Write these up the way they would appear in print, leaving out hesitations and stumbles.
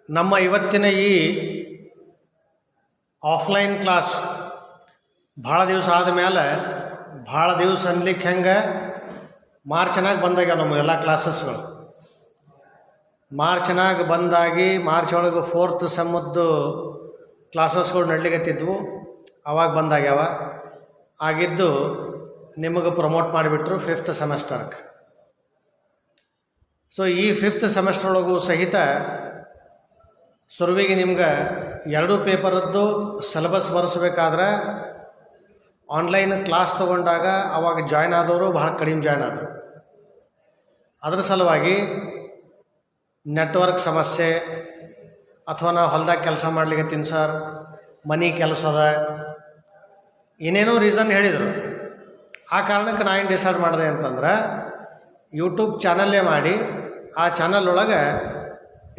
ನಮ್ಮ ಇವತ್ತಿನ ಈ ಆಫ್ಲೈನ್ ಕ್ಲಾಸ್ ಭಾಳ ದಿವಸ ಆದಮೇಲೆ ಭಾಳ ದಿವಸ ಅನ್ಲಿಕ್ಕೆ ಹೆಂಗೆ ಮಾರ್ಚ್ನಾಗ ಬಂದಾಗ ನಮ್ಮ ಎಲ್ಲ ಕ್ಲಾಸಸ್ಗಳು ಮಾರ್ಚ್ನಾಗ ಬಂದಾಗಿ ಮಾರ್ಚ್ ಒಳಗೆ 4th ಸೆಮ್ಮದ್ದು ಕ್ಲಾಸಸ್ಗಳು ನಡ್ಲಿಕತ್ತಿದ್ವು. ಅವಾಗ ಬಂದಾಗ್ಯಾವ. ಆಗಿದ್ದು ನಿಮಗೆ ಪ್ರಮೋಟ್ ಮಾಡಿಬಿಟ್ರು 5th ಸೆಮೆಸ್ಟರ್ಗೆ. ಸೊ ಈ 5th ಸೆಮೆಸ್ಟರ್ ಒಳಗೂ ಸಹಿತ ಸುರುವಿಗೆ ನಿಮ್ಗೆ 2 ಪೇಪರದ್ದು ಸಿಲೆಬಸ್ ಬರೆಸ್ಬೇಕಾದ್ರೆ ಆನ್ಲೈನ್ ಕ್ಲಾಸ್ ತೊಗೊಂಡಾಗ ಅವಾಗ ಜಾಯ್ನ್ ಆದವರು ಭಾಳ ಕಡಿಮೆ ಜಾಯ್ನ್ ಆದರು. ಅದರ ಸಲುವಾಗಿ ನೆಟ್ವರ್ಕ್ ಸಮಸ್ಯೆ ಅಥವಾ ನಾವು ಹೊಲ್ದಾಗ ಕೆಲಸ ಮಾಡ್ಲಿಕ್ಕೆ ಸರ್, ಮನೆ ಕೆಲಸದ ಏನೇನೋ ರೀಸನ್ ಹೇಳಿದರು. ಆ ಕಾರಣಕ್ಕೆ ನಾನು ಡಿಸೈಡ್ ಮಾಡಿದೆ ಅಂತಂದ್ರೆ ಯೂಟ್ಯೂಬ್ ಚಾನಲ್ಲೇ ಮಾಡಿ ಆ ಚಾನಲ್ ಒಳಗೆ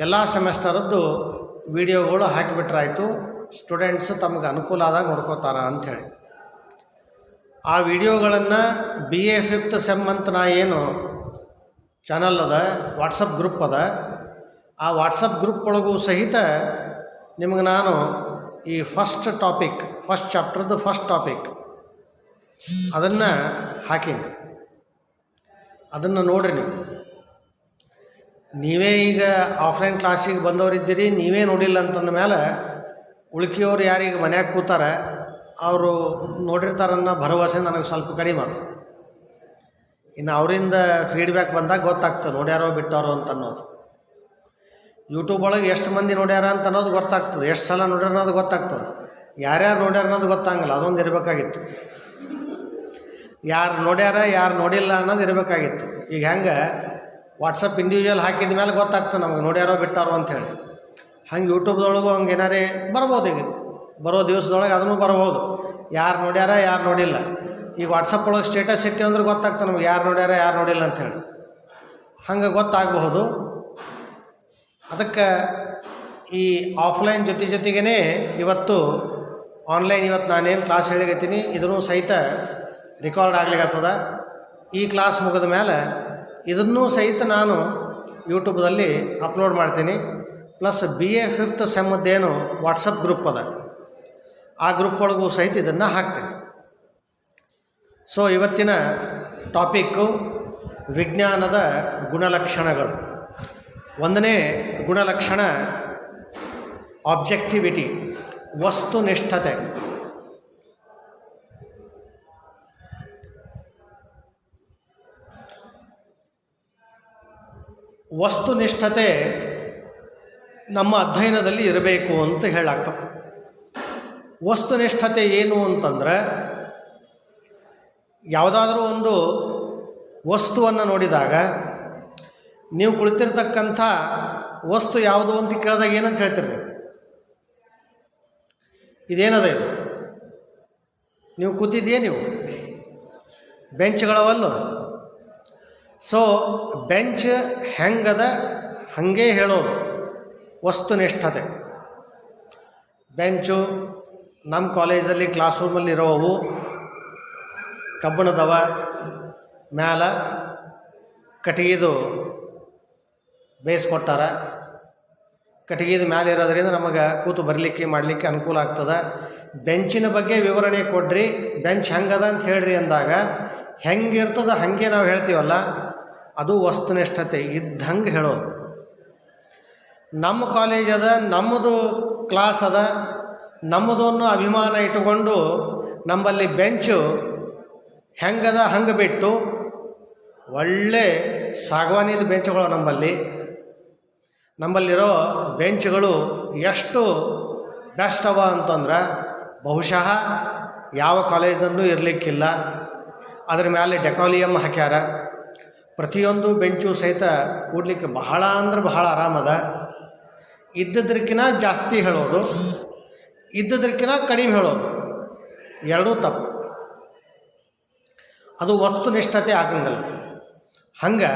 ಎಲ್ಲ ಸೆಮೆಸ್ಟರದ್ದು ವಿಡಿಯೋಗಳು ಹಾಕಿಬಿಟ್ರಾಯ್ತು. ಸ್ಟೂಡೆಂಟ್ಸ್ ತಮಗೆ ಅನುಕೂಲ ಆದಾಗ ನೋಡ್ಕೋತಾರ ಅಂಥೇಳಿ ಆ ವಿಡಿಯೋಗಳನ್ನು BA 5th ಸೆಮ್ ಅಂತ ನಾ ಏನು ಚಾನಲ್ ಅದ, ವಾಟ್ಸಪ್ ಗ್ರೂಪ್ ಅದ, ಆ ವಾಟ್ಸಪ್ ಗ್ರೂಪ್ ಒಳಗೂ ಸಹಿತ ನಿಮಗೆ ನಾನು ಈ ಫಸ್ಟ್ ಚಾಪ್ಟರ್ದು ಫಸ್ಟ್ ಟಾಪಿಕ್ ಅದನ್ನು ಹಾಕೀನಿ. ಅದನ್ನು ನೋಡ್ರಿ. ನೀವೇ ಈಗ ಆಫ್ಲೈನ್ ಕ್ಲಾಸಿಗೆ ಬಂದವರಿದ್ದೀರಿ, ನೀವೇ ನೋಡಿಲ್ಲ ಅಂತಂದ ಮೇಲೆ ಉಳ್ಕಿಯವ್ರು ಯಾರಿಗೆ ಮನ್ಯಾಗ ಕೂತಾರೆ ಅವರು ನೋಡಿರ್ತಾರನ್ನ ಭರವಸೆ ನನಗೆ ಸ್ವಲ್ಪ ಕಡಿಮೆ ಅದು. ಇನ್ನು ಅವರಿಂದ ಫೀಡ್ಬ್ಯಾಕ್ ಬಂದಾಗ ಗೊತ್ತಾಗ್ತದೆ ನೋಡ್ಯಾರೋ ಬಿಟ್ಟಾರೋ ಅಂತ ಅನ್ನೋದು. ಯೂಟ್ಯೂಬ್ ಒಳಗೆ ಎಷ್ಟು ಮಂದಿ ನೋಡ್ಯಾರ ಅಂತ ಅನ್ನೋದು ಗೊತ್ತಾಗ್ತದೆ, ಎಷ್ಟು ಸಲ ನೋಡ್ಯಾರ ಅನ್ನೋದು ಗೊತ್ತಾಗ್ತದೆ. ಯಾರ್ಯಾರು ನೋಡ್ಯಾರ ಅನ್ನೋದು ಗೊತ್ತಾಗಲ್ಲ, ಅದೊಂದು ಇರಬೇಕಾಗಿತ್ತು. ಯಾರು ನೋಡ್ಯಾರ ಯಾರು ನೋಡಿಲ್ಲ ಅನ್ನೋದು ಇರಬೇಕಾಗಿತ್ತು. ಈಗ ಹೆಂಗೆ ವಾಟ್ಸಪ್ ಇಂಡಿವಿಜುವಲ್ ಹಾಕಿದ ಮೇಲೆ ಗೊತ್ತಾಗ್ತದೆ ನಮಗೆ ನೋಡ್ಯಾರೋ ಬಿಟ್ಟಾರೋ ಅಂಥೇಳಿ. ಹಂಗೆ ಯೂಟ್ಯೂಬ್ದೊಳಗೂ ಹಂಗೆ ಏನಾರೇ ಬರ್ಬೋದು. ಈಗ ಬರೋ ದಿವಸದೊಳಗೆ ಅದನ್ನು ಬರ್ಬೋದು, ಯಾರು ನೋಡ್ಯಾರ ಯಾರು ನೋಡಿಲ್ಲ. ಈಗ ವಾಟ್ಸಪ್ ಒಳಗೆ ಸ್ಟೇಟಸ್ ಇಟ್ಟೆ ಅಂದ್ರೆ ಗೊತ್ತಾಗ್ತದೆ ನಮ್ಗೆ ಯಾರು ನೋಡ್ಯಾರ ಯಾರು ನೋಡಿಲ್ಲ ಅಂಥೇಳಿ. ಹಂಗೆ ಗೊತ್ತಾಗಬಹುದು. ಅದಕ್ಕೆ ಈ ಆಫ್ಲೈನ್ ಜೊತೆಗೇ ಇವತ್ತು ಆನ್ಲೈನ್ ಇವತ್ತು ನಾನೇನು ಕ್ಲಾಸ್ ಹೇಳಿಗತ್ತೀನಿ ಇದನ್ನು ಸಹಿತ ರೆಕಾರ್ಡ್ ಆಗ್ಲಿಕ್ಕತ್ತದ. ಈ ಕ್ಲಾಸ್ ಮುಗಿದ ಮೇಲೆ ಇದನ್ನೂ ಸಹಿತ ನಾನು ಯೂಟ್ಯೂಬ್ದಲ್ಲಿ ಅಪ್ಲೋಡ್ ಮಾಡ್ತೀನಿ. ಪ್ಲಸ್ BA 5th ಸೆಮ್ಮದ್ದೇನು ವಾಟ್ಸಪ್ ಗ್ರೂಪ್ ಅದ, ಆ ಗ್ರೂಪ್ ಒಳಗೂ ಸಹಿತ ಇದನ್ನು ಹಾಕ್ತೀನಿ. ಸೊ ಇವತ್ತಿನ ಟಾಪಿಕ್ಕು ವಿಜ್ಞಾನದ ಗುಣಲಕ್ಷಣಗಳು. 1ನೇ ಗುಣಲಕ್ಷಣ ಆಬ್ಜೆಕ್ಟಿವಿಟಿ, ವಸ್ತುನಿಷ್ಠತೆ. ವಸ್ತುನಿಷ್ಠತೆ ನಮ್ಮ ಅಧ್ಯಯನದಲ್ಲಿ ಇರಬೇಕು ಅಂತ ಹೇಳಾಗ್ತದೆ. ವಸ್ತುನಿಷ್ಠತೆ ಏನು ಅಂತಂದರೆ ಯಾವುದಾದ್ರೂ ಒಂದು ವಸ್ತುವನ್ನು ನೋಡಿದಾಗ ನೀವು ಕುಳಿತಿರ್ತಕ್ಕಂಥ ವಸ್ತು ಯಾವುದು ಅಂತ ಕೇಳಿದಾಗ ಏನಂತ ಹೇಳ್ತೀರಿ? ಇದೇನದ ಇದು? ನೀವು ಕೂತಿದ್ದೀಯೇ, ನೀವು ಬೆಂಚ್ಗಳವಲ್ಲ. ಸೊ ಬೆಂಚ್ ಹೆಂಗದ ಹಾಗೆ ಹೇಳೋದು ವಸ್ತುನಿಷ್ಠತೆ. ಬೆಂಚು ನಮ್ಮ ಕಾಲೇಜಲ್ಲಿ ಕ್ಲಾಸ್ ರೂಮಲ್ಲಿ ಇರೋವು ಕಬ್ಬಿಣದವ, ಮ್ಯಾಲ ಕಟ್ಟಿಗೆದು ಬೇಯಿಸ್ಕೊಟ್ಟಾರ. ಕಟ್ಟಿಗೆದು ಮ್ಯಾಲೆ ಇರೋದ್ರಿಂದ ನಮಗೆ ಕೂತು ಬರಲಿಕ್ಕೆ ಮಾಡಲಿಕ್ಕೆ ಅನುಕೂಲ ಆಗ್ತದೆ. ಬೆಂಚಿನ ಬಗ್ಗೆ ವಿವರಣೆ ಕೊಡ್ರಿ, ಬೆಂಚ್ ಹೆಂಗದ ಅಂತ ಹೇಳ್ರಿ ಅಂದಾಗ ಹೆಂಗಿರ್ತದ ಹಾಗೆ ನಾವು ಹೇಳ್ತೀವಲ್ಲ, ಅದು ವಸ್ತುನಿಷ್ಠತೆ ಇದ್ದಂಗೆ ಹೇಳೋದು. ನಮ್ಮ ಕಾಲೇಜ್ ಅದ, ನಮ್ಮದು ಕ್ಲಾಸ್ ಅದ, ನಮ್ಮದು ಅನ್ನೋ ಅಭಿಮಾನ ಇಟ್ಟುಕೊಂಡು ನಮ್ಮಲ್ಲಿ ಬೆಂಚು ಹೆಂಗದ ಹಂಗೆ ಬಿಟ್ಟು ಒಳ್ಳೆ ಸಾಗವಾನಿದ ಬೆಂಚುಗಳು ನಮ್ಮಲ್ಲಿರೋ ಬೆಂಚ್ಗಳು ಎಷ್ಟು ಬೆಸ್ಟ್ ಅವ ಅಂತಂದ್ರೆ ಬಹುಶಃ ಯಾವ ಕಾಲೇಜ್ನಲ್ಲೂ ಇರಲಿಕ್ಕಿಲ್ಲ. ಅದ್ರ ಮೇಲೆ ಡೆಕೋಲಿಯಮ್ ಹಾಕ್ಯಾರ. ಪ್ರತಿಯೊಂದು ಬೆಂಚು ಸಹಿತ ಕೂಡಲಿಕ್ಕೆ ಬಹಳ ಅಂದ್ರೆ ಬಹಳ ಆರಾಮದ. ಇದ್ದದ್ರಕ್ಕಿಂತ ಜಾಸ್ತಿ ಹೇಳೋದು, ಇದ್ದದ್ರಕ್ಕಿಂತ ಕಡಿಮೆ ಹೇಳೋದು, ಎರಡೂ ತಪ್ಪು. ಅದು ವಸ್ತುನಿಷ್ಠತೆ ಆಗಂಗಿಲ್ಲ. ಹಂಗೆ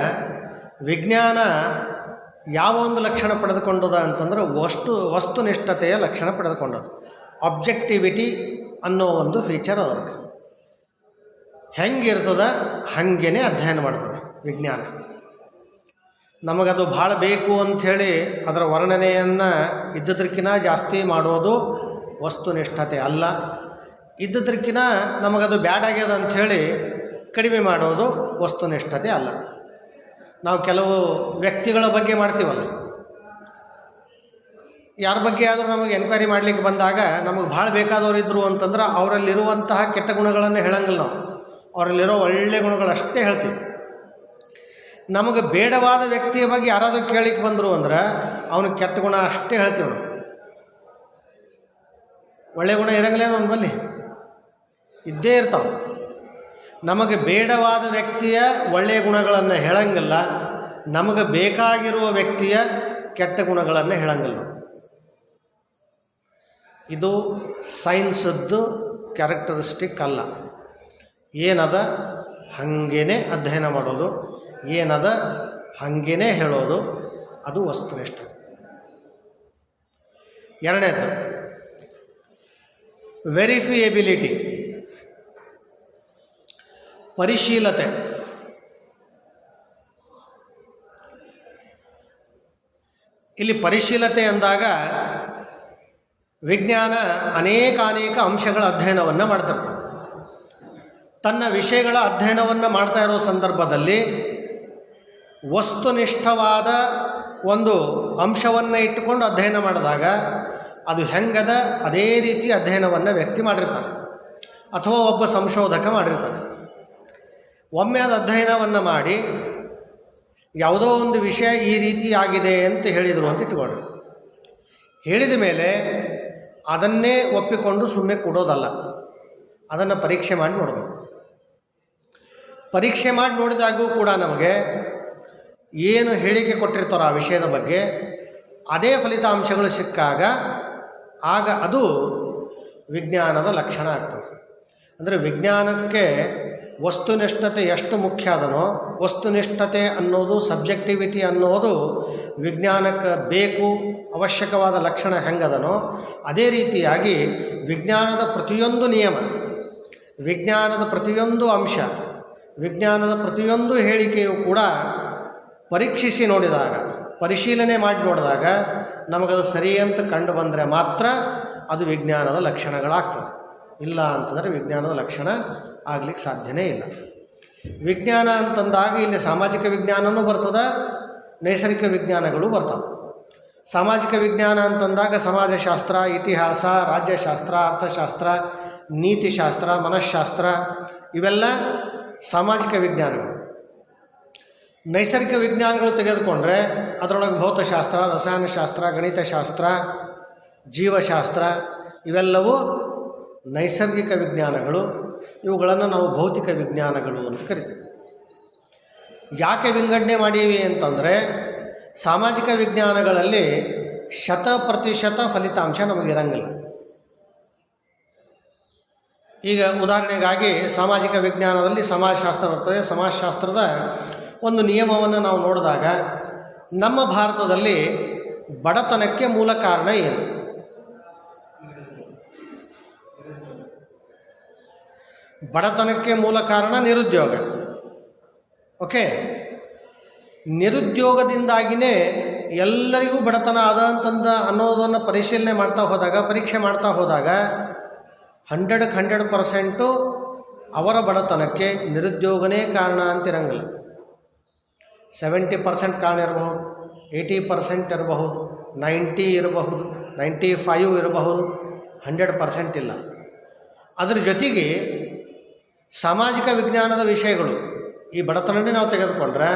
ವಿಜ್ಞಾನ ಯಾವ ಒಂದು ಲಕ್ಷಣ ಪಡೆದುಕೊಂಡದ ಅಂತಂದ್ರೆ ವಸ್ತುನಿಷ್ಠತೆಯ ಲಕ್ಷಣ ಪಡೆದುಕೊಂಡದು. ಆಬ್ಜೆಕ್ಟಿವಿಟಿ ಅನ್ನೋ ಒಂದು ಫೀಚರ್ ಅದಕ್ಕೆ. ಹೆಂಗಿರ್ತದ ಹಾಗೇ ಅಧ್ಯಯನ ಮಾಡ್ತದೆ ವಿಜ್ಞಾನ. ನಮಗದು ಭಾಳ ಬೇಕು ಅಂಥೇಳಿ ಅದರ ವರ್ಣನೆಯನ್ನು ಇದ್ದದಕ್ಕಿಂತ ಜಾಸ್ತಿ ಮಾಡೋದು ವಸ್ತುನಿಷ್ಠತೆ ಅಲ್ಲ. ಇದ್ದದಕ್ಕಿಂತ ನಮಗದು ಬ್ಯಾಡಾಗ್ಯದ ಅಂಥೇಳಿ ಕಡಿಮೆ ಮಾಡೋದು ವಸ್ತುನಿಷ್ಠತೆ ಅಲ್ಲ. ನಾವು ಕೆಲವು ವ್ಯಕ್ತಿಗಳ ಬಗ್ಗೆ ಮಾಡ್ತೀವಲ್ಲ, ಯಾರ ಬಗ್ಗೆ ಆದರೂ ನಮಗೆ ಎನ್ಕ್ವೈರಿ ಮಾಡಲಿಕ್ಕೆ ಬಂದಾಗ ನಮಗೆ ಭಾಳ ಬೇಕಾದವರು ಇದ್ದರು ಅಂತಂದ್ರೆ ಅವರಲ್ಲಿರುವಂತಹ ಕೆಟ್ಟ ಗುಣಗಳನ್ನು ಹೇಳಂಗಿಲ್ಲ. ನಾವು ಅವರಲ್ಲಿರೋ ಒಳ್ಳೆಯ ಗುಣಗಳಷ್ಟೇ ಹೇಳ್ತೀವಿ. ನಮಗೆ ಬೇಡವಾದ ವ್ಯಕ್ತಿಯ ಬಗ್ಗೆ ಯಾರಾದರೂ ಕೇಳಿಕ್ಕೆ ಬಂದರು ಅಂದ್ರೆ ಅವನಿಗೆ ಕೆಟ್ಟ ಗುಣ ಅಷ್ಟೇ ಹೇಳ್ತೀವಿ ನಾವು. ಒಳ್ಳೆಯ ಗುಣ ಇರಂಗಿಲ್ಲೇನೋ ಅವನ ಬಲ್ಲಿ ಇದ್ದೇ ಇರ್ತಾವೆ. ನಮಗೆ ಬೇಡವಾದ ವ್ಯಕ್ತಿಯ ಒಳ್ಳೆಯ ಗುಣಗಳನ್ನು ಹೇಳಂಗಿಲ್ಲ, ನಮಗೆ ಬೇಕಾಗಿರುವ ವ್ಯಕ್ತಿಯ ಕೆಟ್ಟ ಗುಣಗಳನ್ನು ಹೇಳಂಗಿಲ್ಲ. ಇದು ಸೈನ್ಸದ್ದು ಕ್ಯಾರೆಕ್ಟರಿಸ್ಟಿಕ್ ಅಲ್ಲ. ಏನದ ಹಾಗೇನೆ ಅಧ್ಯಯನ ಮಾಡೋದು, ಏನದ ಹಾಗೇನೆ ಹೇಳೋದು, ಅದು ವಸ್ತುನಿಷ್ಠ. ಎರಡನೇದು ವೆರಿಫಿಯಬಿಲಿಟಿ, ಪರಿಶೀಲತೆ. ಇಲ್ಲಿ ಪರಿಶೀಲತೆ ಅಂದಾಗ ವಿಜ್ಞಾನ ಅನೇಕ ಅಂಶಗಳ ಅಧ್ಯಯನವನ್ನು ಮಾಡ್ತಿರ್ತಾರೆ. ತನ್ನ ವಿಷಯಗಳ ಅಧ್ಯಯನವನ್ನು ಮಾಡ್ತಾ ಇರೋ ಸಂದರ್ಭದಲ್ಲಿ ವಸ್ತುನಿಷ್ಠವಾದ ಒಂದು ಅಂಶವನ್ನು ಇಟ್ಟುಕೊಂಡು ಅಧ್ಯಯನ ಮಾಡಿದಾಗ ಅದು ಹೆಂಗದ ಅದೇ ರೀತಿ ಅಧ್ಯಯನವನ್ನು ವ್ಯಕ್ತಿ ಮಾಡಿರ್ತಾನೆ ಅಥವಾ ಒಬ್ಬ ಸಂಶೋಧಕ ಮಾಡಿರ್ತಾನೆ. ಒಮ್ಮೆ ಅದು ಅಧ್ಯಯನವನ್ನು ಮಾಡಿ ಯಾವುದೋ ಒಂದು ವಿಷಯ ಈ ರೀತಿ ಆಗಿದೆ ಅಂತ ಹೇಳಿದರು ಅಂತ ಇಟ್ಕೊಳ್ಳಿ. ಹೇಳಿದ ಮೇಲೆ ಅದನ್ನೇ ಒಪ್ಪಿಕೊಂಡು ಸುಮ್ಮನೆ ಕೊಡೋದಲ್ಲ, ಅದನ್ನು ಪರೀಕ್ಷೆ ಮಾಡಿ ನೋಡಬೇಕು. ಪರೀಕ್ಷೆ ಮಾಡಿ ನೋಡಿದಾಗೂ ಕೂಡ ನಮಗೆ ಏನು ಹೇಳಿಕೆ ಕೊಟ್ಟಿರ್ತಾರೋ ಆ ವಿಷಯದ ಬಗ್ಗೆ ಅದೇ ಫಲಿತಾಂಶಗಳು ಸಿಕ್ಕಾಗ ಆಗ ಅದು ವಿಜ್ಞಾನದ ಲಕ್ಷಣ ಆಗ್ತದೆ. ಅಂದರೆ ವಿಜ್ಞಾನಕ್ಕೆ ವಸ್ತುನಿಷ್ಠತೆ ಎಷ್ಟು ಮುಖ್ಯ ಅದನೋ, ವಸ್ತುನಿಷ್ಠತೆ ಅನ್ನೋದು, ಸಬ್ಜೆಕ್ಟಿವಿಟಿ ಅನ್ನೋದು ವಿಜ್ಞಾನಕ್ಕೆ ಬೇಕು ಅವಶ್ಯಕವಾದ ಲಕ್ಷಣ ಹೆಂಗದನೋ ಅದೇ ರೀತಿಯಾಗಿ ವಿಜ್ಞಾನದ ಪ್ರತಿಯೊಂದು ನಿಯಮ, ವಿಜ್ಞಾನದ ಪ್ರತಿಯೊಂದು ಅಂಶ, ವಿಜ್ಞಾನದ ಪ್ರತಿಯೊಂದು ಹೇಳಿಕೆಯು ಕೂಡ ಪರೀಕ್ಷಿಸಿ ನೋಡಿದಾಗ, ಪರಿಶೀಲನೆ ಮಾಡಿ ನೋಡಿದಾಗ ನಮಗದು ಸರಿ ಅಂತ ಕಂಡು ಬಂದರೆ ಮಾತ್ರ ಅದು ವಿಜ್ಞಾನದ ಲಕ್ಷಣಗಳಾಗ್ತದೆ. ಇಲ್ಲ ಅಂತಂದರೆ ವಿಜ್ಞಾನದ ಲಕ್ಷಣ ಆಗಲಿಕ್ಕೆ ಸಾಧ್ಯನೇ ಇಲ್ಲ. ವಿಜ್ಞಾನ ಅಂತಂದಾಗ ಇಲ್ಲಿ ಸಾಮಾಜಿಕ ವಿಜ್ಞಾನವೂ ಬರ್ತದೆ, ನೈಸರ್ಗಿಕ ವಿಜ್ಞಾನಗಳು ಬರ್ತವೆ. ಸಾಮಾಜಿಕ ವಿಜ್ಞಾನ ಅಂತಂದಾಗ ಸಮಾಜಶಾಸ್ತ್ರ, ಇತಿಹಾಸ, ರಾಜ್ಯಶಾಸ್ತ್ರ, ಅರ್ಥಶಾಸ್ತ್ರ, ನೀತಿಶಾಸ್ತ್ರ, ಮನಃಶಾಸ್ತ್ರ ಇವೆಲ್ಲ ಸಾಮಾಜಿಕ ವಿಜ್ಞಾನಗಳು. ನೈಸರ್ಗಿಕ ವಿಜ್ಞಾನಗಳು ತೆಗೆದುಕೊಂಡ್ರೆ ಅದರೊಳಗೆ ಭೌತಶಾಸ್ತ್ರ, ರಸಾಯನಶಾಸ್ತ್ರ, ಗಣಿತಶಾಸ್ತ್ರ, ಜೀವಶಾಸ್ತ್ರ ಇವೆಲ್ಲವೂ ನೈಸರ್ಗಿಕ ವಿಜ್ಞಾನಗಳು. ಇವುಗಳನ್ನು ನಾವು ಭೌತಿಕ ವಿಜ್ಞಾನಗಳು ಅಂತ ಕರಿತೀವಿ. ಯಾಕೆ ವಿಂಗಡಣೆ ಮಾಡೀವಿ ಅಂತಂದರೆ ಸಾಮಾಜಿಕ ವಿಜ್ಞಾನಗಳಲ್ಲಿ 100% ಫಲಿತಾಂಶ ನಮಗಿರಂಗಿಲ್ಲ. ಈಗ ಉದಾಹರಣೆಗಾಗಿ ಸಾಮಾಜಿಕ ವಿಜ್ಞಾನದಲ್ಲಿ ಸಮಾಜಶಾಸ್ತ್ರ ಬರ್ತದೆ. ಸಮಾಜಶಾಸ್ತ್ರದ ಒಂದು ನಿಯಮವನ್ನು ನಾವು ನೋಡಿದಾಗ ನಮ್ಮ ಭಾರತದಲ್ಲಿ ಬಡತನಕ್ಕೆ ಮೂಲ ಕಾರಣ ಏನು? ಬಡತನಕ್ಕೆ ಮೂಲ ಕಾರಣ ನಿರುದ್ಯೋಗ. ಓಕೆ, ನಿರುದ್ಯೋಗದಿಂದಾಗಿಯೇ ಎಲ್ಲರಿಗೂ ಬಡತನ ಆದ ಅಂತಂದ ಅನ್ನೋದನ್ನು ಪರಿಶೀಲನೆ ಮಾಡ್ತಾ ಹೋದಾಗ, ಪರೀಕ್ಷೆ ಮಾಡ್ತಾ ಹೋದಾಗ 100% ಅವರ ಬಡತನಕ್ಕೆ ನಿರುದ್ಯೋಗನೇ ಕಾರಣ ಅಂತಿರಂಗಿಲ್ಲ. 70% ಕಾರಣ ಇರಬಹುದು, 80% ಇರಬಹುದು, 90 ಇರಬಹುದು, 95 ಇರಬಹುದು, 100% ಇಲ್ಲ. ಅದರ ಜೊತೆಗೆ ಸಾಮಾಜಿಕ ವಿಜ್ಞಾನದ ವಿಷಯಗಳು, ಈ ಬಡತನನೇ ನಾವು ತೆಗೆದುಕೊಂಡ್ರೆ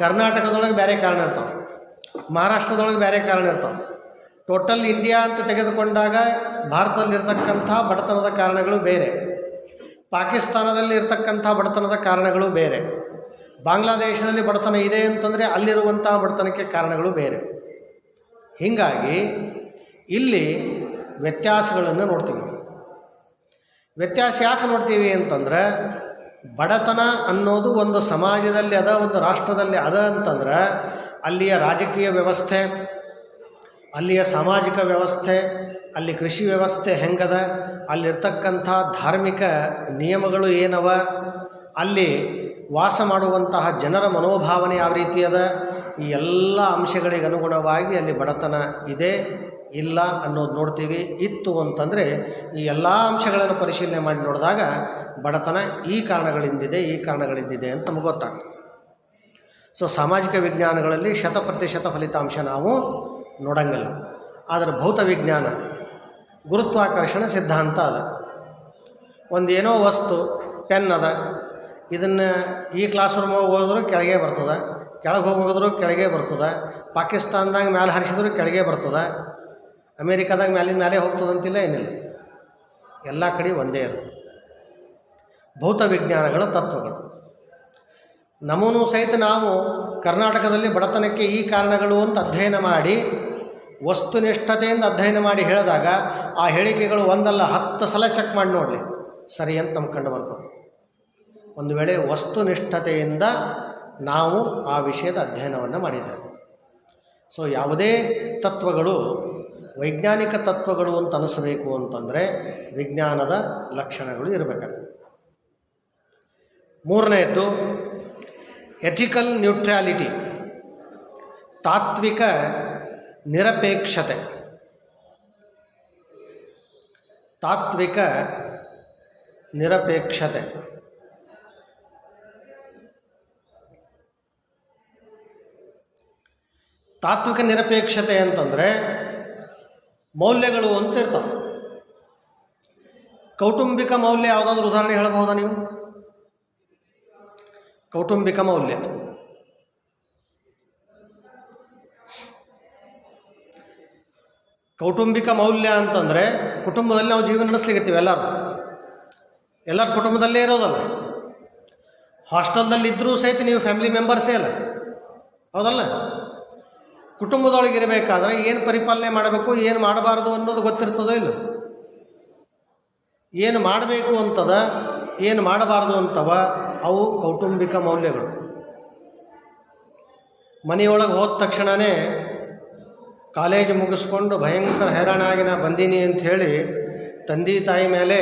ಕರ್ನಾಟಕದೊಳಗೆ ಬೇರೆ ಕಾರಣ ಇರ್ತಾವೆ, ಮಹಾರಾಷ್ಟ್ರದೊಳಗೆ ಬೇರೆ ಕಾರಣ ಇರ್ತಾವೆ. ಟೋಟಲ್ ಇಂಡಿಯಾ ಅಂತ ತೆಗೆದುಕೊಂಡಾಗ ಭಾರತದಲ್ಲಿರ್ತಕ್ಕಂಥ ಬಡತನದ ಕಾರಣಗಳು ಬೇರೆ, ಪಾಕಿಸ್ತಾನದಲ್ಲಿ ಇರ್ತಕ್ಕಂಥ ಬಡತನದ ಕಾರಣಗಳು ಬೇರೆ, ಬಾಂಗ್ಲಾದೇಶದಲ್ಲಿ ಬಡತನ ಇದೆ ಅಂತಂದರೆ ಅಲ್ಲಿರುವಂಥ ಬಡತನಕ್ಕೆ ಕಾರಣಗಳು ಬೇರೆ. ಹೀಗಾಗಿ ಇಲ್ಲಿ ವ್ಯತ್ಯಾಸಗಳನ್ನು ನೋಡ್ತೀವಿ. ವ್ಯತ್ಯಾಸ ಯಾಕೆ ನೋಡ್ತೀವಿ ಅಂತಂದ್ರೆ ಬಡತನ ಅನ್ನೋದು ಒಂದು ಸಮಾಜದಲ್ಲಿ ಅದ, ಒಂದು ರಾಷ್ಟ್ರದಲ್ಲಿ ಅದ ಅಂತಂದ್ರೆ ಅಲ್ಲಿಯ ರಾಜಕೀಯ ವ್ಯವಸ್ಥೆ, ಅಲ್ಲಿಯ ಸಾಮಾಜಿಕ ವ್ಯವಸ್ಥೆ, ಅಲ್ಲಿ ಕೃಷಿ ವ್ಯವಸ್ಥೆ ಹೆಂಗದ, ಅಲ್ಲಿರ್ತಕ್ಕಂಥ ಧಾರ್ಮಿಕ ನಿಯಮಗಳು ಏನವ, ಅಲ್ಲಿ ವಾಸ ಮಾಡುವಂತಹ ಜನರ ಮನೋಭಾವನೆ ಯಾವ ರೀತಿ ಅದ, ಈ ಎಲ್ಲ ಅಂಶಗಳಿಗೆ ಅನುಗುಣವಾಗಿ ಅಲ್ಲಿ ಬಡತನ ಇದೆ ಇಲ್ಲ ಅನ್ನೋದು ನೋಡ್ತೀವಿ. ಇತ್ತು ಅಂತಂದರೆ ಈ ಎಲ್ಲ ಅಂಶಗಳನ್ನು ಪರಿಶೀಲನೆ ಮಾಡಿ ನೋಡಿದಾಗ ಬಡತನ ಈ ಕಾರಣಗಳಿಂದಿದೆ ಈ ಕಾರಣಗಳಿಂದಿದೆ ಅಂತ ನಮಗೆ ಗೊತ್ತಾಗ್ತದೆ. ಸೊ ಸಾಮಾಜಿಕ ವಿಜ್ಞಾನಗಳಲ್ಲಿ 100% ಫಲಿತಾಂಶ ನಾವು ನೋಡಂಗಿಲ್ಲ. ಆದರೆ ಭೌತ ವಿಜ್ಞಾನ ಗುರುತ್ವಾಕರ್ಷಣ ಸಿದ್ಧಾಂತ ಅದ. ಒಂದೇನೋ ವಸ್ತು ಪೆನ್ ಅದ, ಇದನ್ನು ಈ ಕ್ಲಾಸ್ ರೂಮಿಗೆ ಹೋದರೂ ಕೆಳಗೆ ಬರ್ತದೆ, ಕೆಳಗೆ ಹೋಗಿದ್ರು ಕೆಳಗೆ ಬರ್ತದೆ, ಪಾಕಿಸ್ತಾನದಾಗ ಮೇಲೆ ಹರಿಸಿದ್ರು ಕೆಳಗೆ ಬರ್ತದೆ, ಅಮೇರಿಕಾದಾಗ ಮ್ಯಾಲಿನ ಮೇಲೆ ಹೋಗ್ತದಂತಿಲ್ಲ, ಏನಿಲ್ಲ, ಎಲ್ಲ ಕಡೆ ಒಂದೇ ಇರೋದು ಭೌತ ವಿಜ್ಞಾನಗಳ ತತ್ವಗಳು. ನಮೂನು ಸಹಿತ ನಾವು ಕರ್ನಾಟಕದಲ್ಲಿ ಬಡತನಕ್ಕೆ ಈ ಕಾರಣಗಳು ಅಂತ ಅಧ್ಯಯನ ಮಾಡಿ ವಸ್ತುನಿಷ್ಠತೆಯಿಂದ ಅಧ್ಯಯನ ಮಾಡಿ ಹೇಳಿದಾಗ ಆ ಹೇಳಿಕೆಗಳು ಒಂದಲ್ಲ 10 ಸಲ ಚೆಕ್ ಮಾಡಿ ನೋಡಲಿ ಸರಿ ಅಂತ ನಮ್ಗೆ ಕಂಡು ಬರ್ತದೆ. ಒಂದು ವೇಳೆ ವಸ್ತುನಿಷ್ಠತೆಯಿಂದ ನಾವು ಆ ವಿಷಯದ ಅಧ್ಯಯನವನ್ನು ಮಾಡಿದ್ದೇವೆ. ಸೊ ಯಾವುದೇ ತತ್ವಗಳು ವೈಜ್ಞಾನಿಕ ತತ್ವಗಳು ಅಂತ ಅನಿಸಬೇಕು ಅಂತಂದರೆ ವಿಜ್ಞಾನದ ಲಕ್ಷಣಗಳು ಇರಬೇಕಾಗುತ್ತೆ. ಮೂರನೆಯದ್ದು ಎಥಿಕಲ್ ನ್ಯೂಟ್ರಾಲಿಟಿ, ತಾತ್ವಿಕ ನಿರಪೇಕ್ಷತೆ. ತಾತ್ವಿಕ ನಿರಪೇಕ್ಷತೆ ತಾತ್ವಿಕ ನಿರಪೇಕ್ಷತೆ ಅಂತಂದರೆ ಮೌಲ್ಯಗಳು ಅಂತ ಇರ್ತಾವೆ. ಕೌಟುಂಬಿಕ ಮೌಲ್ಯ ಯಾವುದಾದ್ರೂ ಉದಾಹರಣೆ ಹೇಳ್ಬೋದಾ ನೀವು? ಕೌಟುಂಬಿಕ ಮೌಲ್ಯ ಕೌಟುಂಬಿಕ ಮೌಲ್ಯ ಅಂತಂದರೆ ಕುಟುಂಬದಲ್ಲಿ ನಾವು ಜೀವನ ನಡೆಸ್ಲಿಕ್ಕತ್ತೀವಿ. ಎಲ್ಲರೂ ಕುಟುಂಬದಲ್ಲೇ ಇರೋದಲ್ಲ, ಹಾಸ್ಟೆಲ್ದಲ್ಲಿದ್ದರೂ ಸಹಿತ ನೀವು ಫ್ಯಾಮಿಲಿ ಮೆಂಬರ್ಸೇ ಅಲ್ಲ, ಹೌದಲ್ಲ? ಕುಟುಂಬದೊಳಗಿರಬೇಕಾದ್ರೆ ಏನು ಪರಿಪಾಲನೆ ಮಾಡಬೇಕು, ಏನು ಮಾಡಬಾರ್ದು ಅನ್ನೋದು ಗೊತ್ತಿರ್ತದೋ ಇಲ್ಲ? ಏನು ಮಾಡಬೇಕು ಅಂತದ, ಏನು ಮಾಡಬಾರ್ದು ಅಂತವ, ಅವು ಕೌಟುಂಬಿಕ ಮೌಲ್ಯಗಳು. ಮನೆಯೊಳಗೆ ಹೋದ ತಕ್ಷಣವೇ ಕಾಲೇಜ್ ಮುಗಿಸ್ಕೊಂಡು ಭಯಂಕರ ಹೈರಾಣಾಗಿ ನಾ ಬಂದೀನಿ ಅಂಥೇಳಿ ತಂದೆ ತಾಯಿ ಮೇಲೆ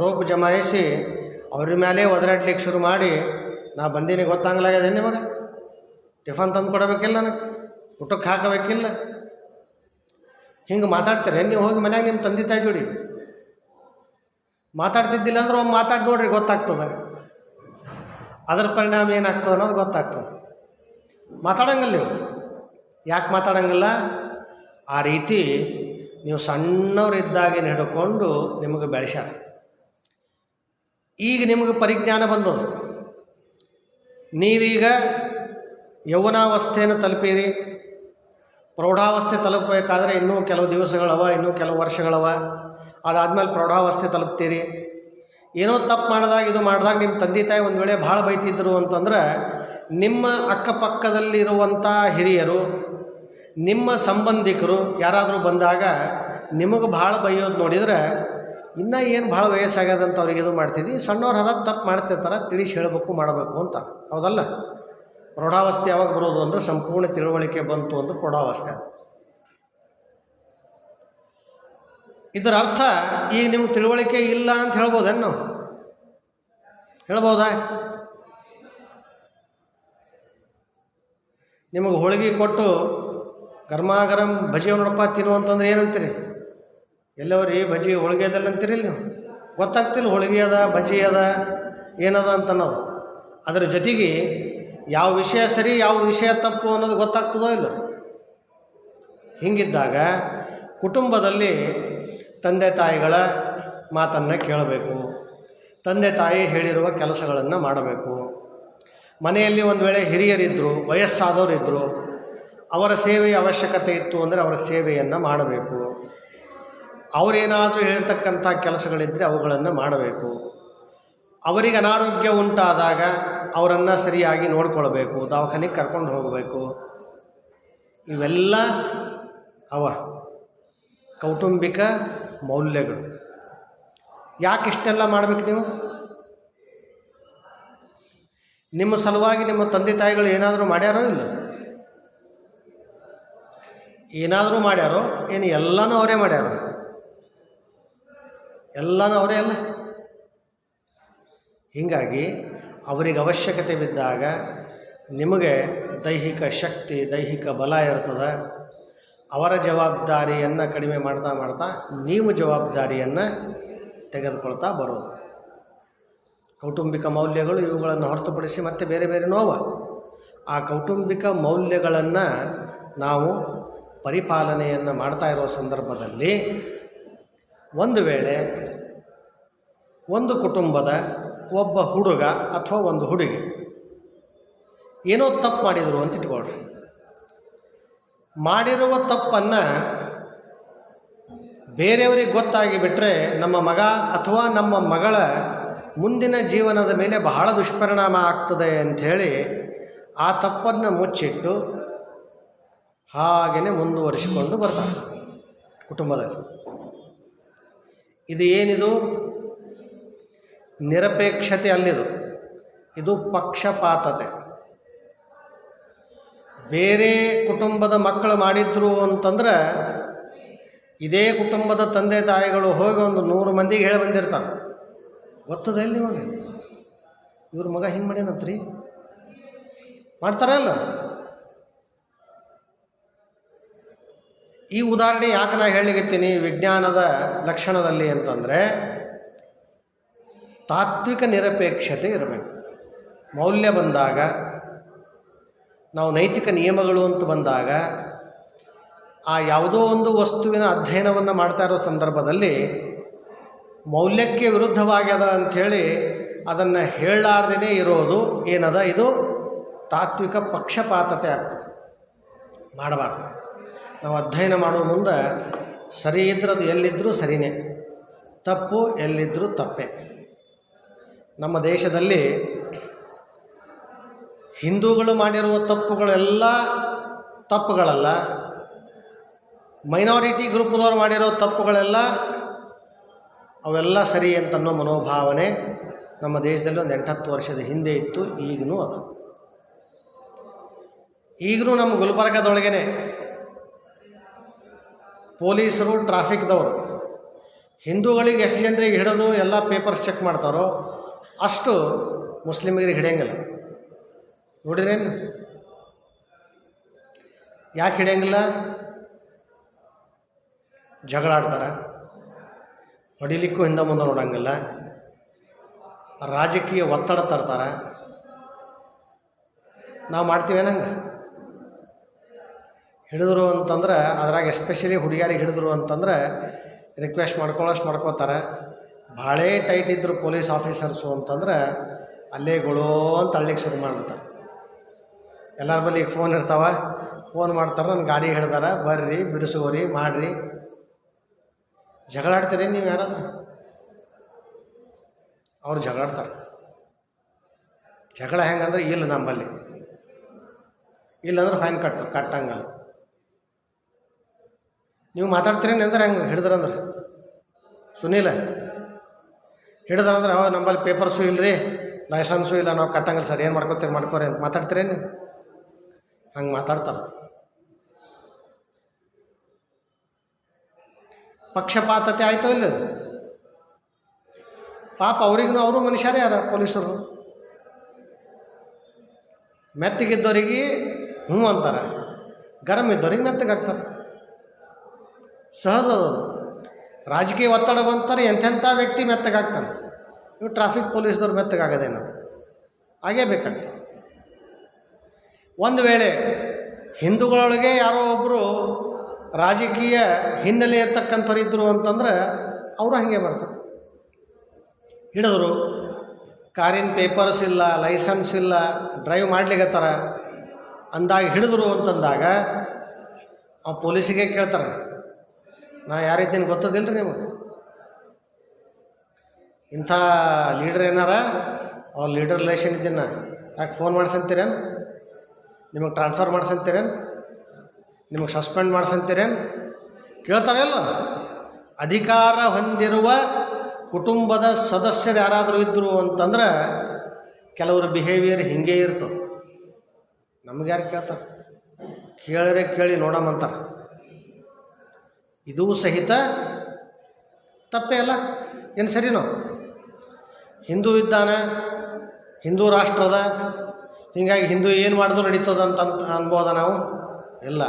ರೋಪ್ ಜಮಾಯಿಸಿ ಅವ್ರ ಮೇಲೆ ಒದರಾಡ್ಲಿಕ್ಕೆ ಶುರು ಮಾಡಿ ನಾ ಬಂದೀನಿ ಗೊತ್ತಾಗಲಾಗಿದೆ ನಿಮಗೆ, ಟಿಫನ್ ತಂದು ಕೊಡಬೇಕಿಲ್ಲ, ನನಗೆ ಊಟಕ್ಕೆ ಹಾಕಬೇಕಿಲ್ಲ, ಹಿಂಗೆ ಮಾತಾಡ್ತಾರೆ ನೀವು. ಹೋಗಿ ಮನ್ಯಾಗ ನಿಮ್ಮ ತಂದೆ ತಾಯಿ ಜೋಡಿ ಮಾತಾಡ್ತಿದ್ದಿಲ್ಲ ಅಂದ್ರೆ ಒಮ್ಮೆ ಮಾತಾಡಿ ನೋಡ್ರಿ, ಗೊತ್ತಾಗ್ತದೆ ಅದರ ಪರಿಣಾಮ ಏನಾಗ್ತದೆ ಅನ್ನೋದು ಗೊತ್ತಾಗ್ತದೆ. ಮಾತಾಡಂಗಿಲ್ಲ ನೀವು. ಯಾಕೆ ಮಾತಾಡಂಗಿಲ್ಲ? ಆ ರೀತಿ ನೀವು ಸಣ್ಣವರಿದ್ದಾಗಿನ ಹಿಡ್ಕೊಂಡು ನಿಮಗೆ ಬೆಳೆಸ್ಯಾರ. ಈಗ ನಿಮಗೆ ಪರಿಜ್ಞಾನ ಬಂದದು, ನೀವೀಗ ಯೌವನಾವಸ್ಥೆಯನ್ನು ತಲುಪಿರಿ. ಪ್ರೌಢಾವಸ್ಥೆ ತಲುಪಬೇಕಾದ್ರೆ ಇನ್ನೂ ಕೆಲವು ದಿವಸಗಳವ, ಇನ್ನೂ ಕೆಲವು ವರ್ಷಗಳವ, ಅದಾದಮೇಲೆ ಪ್ರೌಢಾವಸ್ಥೆ ತಲುಪ್ತೀರಿ. ಏನೋ ತಪ್ಪು ಮಾಡಿದಾಗ ಇದು ಮಾಡಿದಾಗ ನಿಮ್ಮ ತಂದೆ ತಾಯಿ ಒಂದು ವೇಳೆ ಭಾಳ ಬೈತಿದ್ರು ಅಂತಂದ್ರೆ ನಿಮ್ಮ ಅಕ್ಕಪಕ್ಕದಲ್ಲಿರುವಂಥ ಹಿರಿಯರು, ನಿಮ್ಮ ಸಂಬಂಧಿಕರು ಯಾರಾದರೂ ಬಂದಾಗ ನಿಮಗೆ ಭಾಳ ಬೈಯೋದು ನೋಡಿದರೆ ಇನ್ನೂ ಏನು ಭಾಳ ವಯಸ್ಸಾಗ್ಯದಂತ ಅವ್ರಿಗೆ ಇದು ಮಾಡ್ತಿದ್ದಿ, ಸಣ್ಣವ್ರು ಹರ ತಪ್ಪು ಮಾಡ್ತಿರ್ತಾರೆ, ತಿಳಿಸಿ ಹೇಳಬೇಕು ಮಾಡಬೇಕು ಅಂತ, ಹೌದಲ್ಲ? ಪ್ರೌಢಾವಸ್ಥೆ ಯಾವಾಗ ಬರೋದು ಅಂದರೆ ಸಂಪೂರ್ಣ ತಿಳುವಳಿಕೆ ಬಂತು ಅಂದರೆ ಪ್ರೌಢಾವಸ್ಥೆ. ಇದರ ಅರ್ಥ ಈಗ ನಿಮ್ಗೆ ತಿಳುವಳಿಕೆ ಇಲ್ಲ ಅಂತ ಹೇಳ್ಬೋದೇನು? ನಾವು ಹೇಳ್ಬೋದಾ? ನಿಮಗೆ ಹೋಳಿಗೆ ಕೊಟ್ಟು ಗರ್ಮಾಗರಂ ಭಜಿ ನೋಡಪ್ಪ ತಿನ್ನು ಅಂತಂದ್ರೆ ಏನಂತೀರಿ? ಎಲ್ಲವ್ರಿ ಭಜಿ ಹೋಳಿಗೆ ಅದಲ್ಲ ಅಂತೀರಿ ನೀವು? ಗೊತ್ತಾಗ್ತಿಲ್ಲ ಹೋಳಿಗೆ ಅದ ಭಜಿ ಅದ ಏನದ ಅಂತ ಅನ್ನೋದು. ಅದರ ಜೊತೆಗೆ ಯಾವ ವಿಷಯ ಸರಿ ಯಾವ ವಿಷಯ ತಪ್ಪು ಅನ್ನೋದು ಗೊತ್ತಾಗ್ತದೋ ಇಲ್ಲ? ಹೀಗಿದ್ದಾಗ ಕುಟುಂಬದಲ್ಲಿ ತಂದೆ ತಾಯಿಗಳ ಮಾತನ್ನು ಕೇಳಬೇಕು, ತಂದೆ ತಾಯಿ ಹೇಳಿರುವ ಕೆಲಸಗಳನ್ನು ಮಾಡಬೇಕು. ಮನೆಯಲ್ಲಿ ಒಂದು ವೇಳೆ ಹಿರಿಯರಿದ್ದರು, ವಯಸ್ಸಾದವರಿದ್ದರು, ಅವರ ಸೇವೆಯ ಅವಶ್ಯಕತೆ ಇತ್ತು ಅಂದರೆ ಅವರ ಸೇವೆಯನ್ನು ಮಾಡಬೇಕು. ಅವರೇನಾದರೂ ಹೇಳ್ತಕ್ಕಂಥ ಕೆಲಸಗಳಿದ್ದರೆ ಅವುಗಳನ್ನು ಮಾಡಬೇಕು. ಅವರಿಗೆ ಅನಾರೋಗ್ಯ ಉಂಟಾದಾಗ ಅವರನ್ನು ಸರಿಯಾಗಿ ನೋಡ್ಕೊಳ್ಬೇಕು, ದವಾಖಾನೆಗೆ ಕರ್ಕೊಂಡು ಹೋಗಬೇಕು. ಇವೆಲ್ಲ ಕೌಟುಂಬಿಕ ಮೌಲ್ಯಗಳು. ಯಾಕೆ ಇಷ್ಟೆಲ್ಲ ಮಾಡಬೇಕು ನೀವು? ನಿಮ್ಮ ಸಲುವಾಗಿ ನಿಮ್ಮ ತಂದೆ ತಾಯಿಗಳು ಏನಾದರೂ ಮಾಡ್ಯಾರೋ ಇಲ್ಲ? ಏನಾದರೂ ಮಾಡ್ಯಾರೋ ಏನು? ಎಲ್ಲನೂ ಅವರೇ ಮಾಡ್ಯಾರೋ? ಎಲ್ಲನೂ ಅವರೇ ಅಲ್ಲ. ಹೀಗಾಗಿ ಅವರಿಗೆ ಅವಶ್ಯಕತೆ ಬಿದ್ದಾಗ ನಿಮಗೆ ದೈಹಿಕ ಶಕ್ತಿ, ದೈಹಿಕ ಬಲ ಇರ್ತದೆ. ಅವರ ಜವಾಬ್ದಾರಿಯನ್ನು ಕಡಿಮೆ ಮಾಡ್ತಾ ಮಾಡ್ತಾ ನೀವು ಜವಾಬ್ದಾರಿಯನ್ನು ತೆಗೆದುಕೊಳ್ತಾ ಬರೋದು. ಕೌಟುಂಬಿಕ ಮೌಲ್ಯಗಳು ಇವುಗಳನ್ನು ಹೊರತುಪಡಿಸಿ ಮತ್ತೆ ಬೇರೆ ಬೇರೆ ನೋವ. ಆ ಕೌಟುಂಬಿಕ ಮೌಲ್ಯಗಳನ್ನು ನಾವು ಪರಿಪಾಲನೆಯನ್ನು ಮಾಡ್ತಾ ಇರೋ ಸಂದರ್ಭದಲ್ಲಿ ಒಂದು ವೇಳೆ ಒಂದು ಕುಟುಂಬದ ಒಬ್ಬ ಹುಡುಗ ಅಥವಾ ಒಂದು ಹುಡುಗಿ ಏನೋ ತಪ್ಪು ಮಾಡಿದರು ಅಂತ ಇಟ್ಕೊಳ್ರಿ. ಮಾಡಿರುವ ತಪ್ಪನ್ನು ಬೇರೆಯವರಿಗೆ ಗೊತ್ತಾಗಿ ಬಿಟ್ಟರೆ ನಮ್ಮ ಮಗ ಅಥವಾ ನಮ್ಮ ಮಗಳ ಮುಂದಿನ ಜೀವನದ ಮೇಲೆ ಬಹಳ ದುಷ್ಪರಿಣಾಮ ಆಗ್ತದೆ ಅಂಥೇಳಿ ಆ ತಪ್ಪನ್ನು ಮುಚ್ಚಿಟ್ಟು ಹಾಗೆಯೇ ಮುಂದುವರಿಸಿಕೊಂಡು ಬರ್ತಾರೆ ಕುಟುಂಬದಲ್ಲಿ. ಇದು ಏನಿದು? ನಿರಪೇಕ್ಷತೆ ಅಲ್ಲಿದು. ಇದು ಪಕ್ಷಪಾತತೆ. ಬೇರೆ ಕುಟುಂಬದ ಮಕ್ಕಳು ಮಾಡಿದ್ರು ಅಂತಂದ್ರೆ ಇದೇ ಕುಟುಂಬದ ತಂದೆ ತಾಯಿಗಳು ಹೋಗಿ ಒಂದು 100 ಮಂದಿಗೆ ಹೇಳಿ ಬಂದಿರ್ತಾರೆ. ಗೊತ್ತದ ಇಲ್ಲಿ ನಿಮಗೆ ಇವ್ರ ಮಗ ಹಿಂಗೆ ಮಾಡ್ಯಾನಂತ್ರಿ, ಮಾಡ್ತಾರಲ್ಲ. ಈ ಉದಾಹರಣೆ ಯಾಕೆ ನಾ ಹೇಳಲಿಕತ್ತೀನಿ ವಿಜ್ಞಾನದ ಲಕ್ಷಣದಲ್ಲಿ ಅಂತಂದರೆ, ತಾತ್ವಿಕ ನಿರಪೇಕ್ಷತೆ ಇರಬೇಕು. ಮೌಲ್ಯ ಬಂದಾಗ, ನಾವು ನೈತಿಕ ನಿಯಮಗಳು ಅಂತ ಬಂದಾಗ, ಆ ಯಾವುದೋ ಒಂದು ವಸ್ತುವಿನ ಅಧ್ಯಯನವನ್ನು ಮಾಡ್ತಾ ಇರೋ ಸಂದರ್ಭದಲ್ಲಿ ಮೌಲ್ಯಕ್ಕೆ ವಿರುದ್ಧವಾಗ್ಯದ ಅಂಥೇಳಿ ಅದನ್ನು ಹೇಳಲಾರ್ದೇ ಇರೋದು ಏನದ, ಇದು ತಾತ್ವಿಕ ಪಕ್ಷಪಾತತೆ ಆಗ್ತದೆ. ಮಾಡಬಾರ್ದು. ನಾವು ಅಧ್ಯಯನ ಮಾಡುವ ಮುಂದೆ ಸರಿ ಇದ್ರದು ಎಲ್ಲಿದ್ದರೂ ಸರಿಯೇ, ತಪ್ಪು ಎಲ್ಲಿದ್ದರೂ ತಪ್ಪೇ. ನಮ್ಮ ದೇಶದಲ್ಲಿ ಹಿಂದೂಗಳು ಮಾಡಿರುವ ತಪ್ಪುಗಳೆಲ್ಲ ತಪ್ಪುಗಳಲ್ಲ, ಮೈನಾರಿಟಿ ಗ್ರೂಪ್ದವ್ರು ಮಾಡಿರೋ ತಪ್ಪುಗಳೆಲ್ಲ ಅವೆಲ್ಲ ಸರಿ ಅಂತನ್ನೋ ಮನೋಭಾವನೆ ನಮ್ಮ ದೇಶದಲ್ಲಿ ಒಂದು 8-10 ವರ್ಷದ ಹಿಂದೆ ಇತ್ತು. ಈಗಲೂ ಅದು. ಈಗಲೂ ನಮ್ಮ ಗುಲ್ಬರ್ಗದೊಳಗೇ ಪೊಲೀಸರು, ಟ್ರಾಫಿಕ್ದವರು ಹಿಂದೂಗಳಿಗೆ ಎಷ್ಟು ಜನರಿಗೆ ಹಿಡಿದು ಎಲ್ಲ ಪೇಪರ್ಸ್ ಚೆಕ್ ಮಾಡ್ತಾರೋ ಅಷ್ಟು ಮುಸ್ಲಿಮರಿಗೆ ಹಿಡಿಯಂಗಿಲ್ಲ. ನೋಡಿರೇನು? ಯಾಕೆ ಹಿಡಿಯಂಗಿಲ್ಲ? ಜಗಳ ಆಡ್ತಾರೆ, ಹೊಡಿಲಿಕ್ಕೂ ಹಿಂದೆ ಮುಂದೆ ನೋಡಂಗಿಲ್ಲ, ರಾಜಕೀಯ ಒತ್ತಡ ತರ್ತಾರೆ. ನಾವು ಮಾಡ್ತೀವೇನಂಗೆ? ಹಿಡಿದ್ರು ಅಂತಂದ್ರೆ ಅದ್ರಾಗ ಎಸ್ಪೆಷಲಿ ಹುಡುಗಿಯರಿಗೆ ಹಿಡಿದ್ರು ಅಂತಂದ್ರೆ ರಿಕ್ವೆಸ್ಟ್ ಮಾಡ್ಕೋತಾರೆ. ಭಾಳ ಟೈಟ್ ಇದ್ದರು ಪೊಲೀಸ್ ಆಫೀಸರ್ಸು ಅಂತಂದ್ರೆ ಅಲ್ಲೇ ಗೊಳೋ ಅಂತ ಅಳ್ಳಿಕ್ಕೆ ಶುರು ಮಾಡಿಬಿಡ್ತಾರೆ. ಎಲ್ಲರ ಬಳಿ ಈಗ ಫೋನ್ ಇರ್ತಾವೆ, ಫೋನ್ ಮಾಡ್ತಾರೆ, ನನ್ನ ಗಾಡಿ ಹಿಡ್ದಾರ, ಬರ್ರಿ ಬಿಡಿಸ್ಕೋರಿ ಮಾಡಿರಿ. ಜಗಳಾಡ್ತೀರಿ ನೀವು ಯಾರಾದರೂ? ಅವ್ರು ಜಗಳಾಡ್ತಾರೆ. ಜಗಳ ಹೆಂಗಂದ್ರೆ ಇಲ್ಲ ನಮ್ಮಲ್ಲಿ, ಇಲ್ಲಾಂದ್ರೆ ಫೈನ್ ಕಟ್ಟಂಗಲ್ಲ. ನೀವು ಮಾತಾಡ್ತೀರೇನು ಅಂದ್ರೆ ಹೆಂಗೆ ಹಿಡಿದ್ರಂದ್ರೆ ಸುನೀಲ ಹಿಡಿದ್ರಂದ್ರೆ ನಮ್ಮಲ್ಲಿ ಪೇಪರ್ಸು ಇಲ್ಲರಿ, ಲೈಸನ್ಸು ಇಲ್ಲ, ನಾವು ಕಟ್ಟಂಗಲ್ಲ ಸರ್, ಏನು ಮಾಡ್ಕೋರಿ ಅಂತ ಮಾತಾಡ್ತೀರೇನು? ಹಂಗೆ ಮಾತಾಡ್ತಾರೆ. ಪಕ್ಷಪಾತತೆ ಆಯಿತೋ ಇಲ್ಲ? ಪಾಪ ಅವ್ರಿಗೂ ಅವರು ಮನುಷ್ಯರೇ ಯಾರ ಪೊಲೀಸರು. ಮೆತ್ತಗಿದ್ದವರಿಗೆ ಹ್ಞೂ ಅಂತಾರೆ, ಗರಂ ಇದ್ದವ್ರಿಗೆ ಮೆತ್ತಗಾಗ್ತಾರೆ. ಸಹಜ ಅದು. ರಾಜಕೀಯ ಒತ್ತಡ ಬಂತಾರೆ, ಎಂಥೆಂಥ ವ್ಯಕ್ತಿ ಮೆತ್ತಗಾಗ್ತಾನೆ. ಇವು ಟ್ರಾಫಿಕ್ ಪೊಲೀಸ್ದವ್ರು ಮೆತ್ತಗಾಗೋದೇನದು? ಹಾಗೇ ಬೇಕಂತ. ಒಂದು ವೇಳೆ ಹಿಂದೂಗಳೊಳಗೆ ಯಾರೋ ಒಬ್ಬರು ರಾಜಕೀಯ ಹಿನ್ನೆಲೆ ಇರ್ತಕ್ಕಂಥವ್ರು ಇದ್ದರು ಅಂತಂದ್ರೆ ಅವರು ಹಾಗೆ ಮಾಡ್ತಾರೆ. ಹಿಡಿದ್ರು, ಕಾರಿನ ಪೇಪರ್ಸ್ ಇಲ್ಲ, ಲೈಸನ್ಸ್ ಇಲ್ಲ, ಡ್ರೈವ್ ಮಾಡ್ಲಿಕ್ಕತ್ತಾರ ಅಂದಾಗ ಹಿಡಿದ್ರು ಅಂತಂದಾಗ ಆ ಪೊಲೀಸಿಗೆ ಕೇಳ್ತಾರೆ, ನಾ ಯಾರಿದ್ದೀನಿ ಗೊತ್ತದಿಲ್ಲ ರೀ ನಿಮಗೆ? ಇಂಥ ಲೀಡರ್ ಏನಾರ ಅವ್ರ ಲೀಡರ್ ರಿಲೇಷನ್ ಇದ್ದೀನ, ಯಾಕೆ ಫೋನ್ ಮಾಡ್ಸಂತೀರೇನು? ನಿಮಗೆ ಟ್ರಾನ್ಸ್ಫರ್ ಮಾಡ್ಸಂತೀರೇನು? ನಿಮಗೆ ಸಸ್ಪೆಂಡ್ ಮಾಡ್ಸಂತೀರೇನು? ಕೇಳ್ತಾರೆ ಅಲ್ಲ. ಅಧಿಕಾರ ಹೊಂದಿರುವ ಕುಟುಂಬದ ಸದಸ್ಯರು ಯಾರಾದರೂ ಇದ್ದರು ಅಂತಂದ್ರೆ ಕೆಲವರು ಬಿಹೇವಿಯರ್ ಹಿಂಗೆ ಇರ್ತದೆ. ನಮ್ಗೆ ಯಾರು ಕೇಳ್ತಾರೆ? ಕೇಳಿ ನೋಡಮ್ಮಂತಾರೆ. ಇದೂ ಸಹಿತ ತಪ್ಪೇ ಅಲ್ಲ, ಏನು ಸರಿನೋ? ಹಿಂದೂ ಇದ್ದಾನೆ, ಹಿಂದೂ ರಾಷ್ಟ್ರದ ಹೀಗಾಗಿ ಹಿಂದೂ ಏನು ಮಾಡಿದ್ರು ನಡೀತದಂತ ಅನ್ಬೋದ ನಾವು? ಇಲ್ಲ.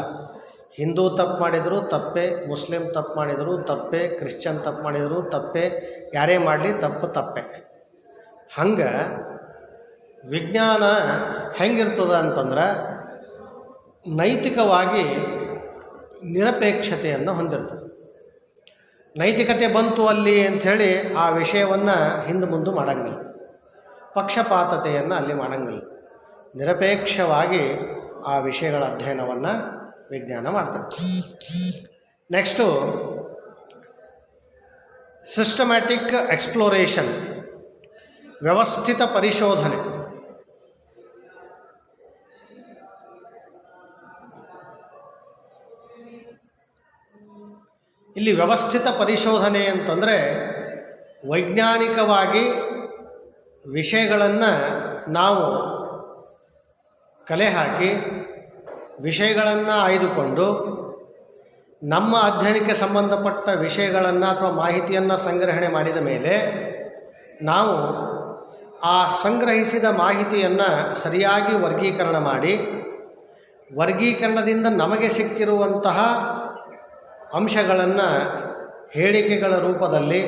ಹಿಂದೂ ತಪ್ಪು ಮಾಡಿದರೂ ತಪ್ಪೇ, ಮುಸ್ಲಿಂ ತಪ್ಪು ಮಾಡಿದರೂ ತಪ್ಪೇ, ಕ್ರಿಶ್ಚಿಯನ್ ತಪ್ಪು ಮಾಡಿದರೂ ತಪ್ಪೇ, ಯಾರೇ ಮಾಡಲಿ ತಪ್ಪೇ. ಹಂಗೆ ವಿಜ್ಞಾನ ಹೆಂಗಿರ್ತದ ಅಂತಂದ್ರೆ ನೈತಿಕವಾಗಿ ನಿರಪೇಕ್ಷತೆಯನ್ನು ಹೊಂದಿರ್ತದೆ. ನೈತಿಕತೆ ಬಂತು ಅಲ್ಲಿ ಅಂಥೇಳಿ ಆ ವಿಷಯವನ್ನು ಹಿಂದೆ ಮುಂದೆ ಮಾಡಂಗಿಲ್ಲ, ಪಕ್ಷಪಾತತೆಯನ್ನು ಅಲ್ಲಿ ಮಾಡಂಗಿಲ್ಲ. ನಿರಪೇಕ್ಷವಾಗಿ ಆ ವಿಷಯಗಳ ಅಧ್ಯಯನವನ್ನು ವಿಜ್ಞಾನ ಮಾಡ್ತಾರೆ. ನೆಕ್ಸ್ಟು ಸಿಸ್ಟಮ್ಯಾಟಿಕ್ ಎಕ್ಸ್ಪ್ಲೋರೇಷನ್, ವ್ಯವಸ್ಥಿತ ಪರಿಶೋಧನೆ. ಇಲ್ಲಿ ವ್ಯವಸ್ಥಿತ ಪರಿಶೋಧನೆ ಅಂತಂದರೆ ವೈಜ್ಞಾನಿಕವಾಗಿ ವಿಷಯಗಳನ್ನು ನಾವು ಕಲೆ ಹಾಕಿ ವಿಷಯಗಳನ್ನು ಆಯ್ದುಕೊಂಡು ನಮ್ಮ ಅಧ್ಯಯನಕ್ಕೆ ಸಂಬಂಧಪಟ್ಟ ವಿಷಯಗಳನ್ನು ಅಥವಾ ಮಾಹಿತಿಯನ್ನು ಸಂಗ್ರಹಣೆ ಮಾಡಿದ ಮೇಲೆ ನಾವು ಆ ಸಂಗ್ರಹಿಸಿದ ಮಾಹಿತಿಯನ್ನು ಸರಿಯಾಗಿ ವರ್ಗೀಕರಣ ಮಾಡಿ ವರ್ಗೀಕರಣದಿಂದ ನಮಗೆ ಸಿಕ್ಕಿರುವಂತಹ ಅಂಶಗಳನ್ನು ಹೇಳಿಕೆಗಳ ರೂಪದಲ್ಲಿ,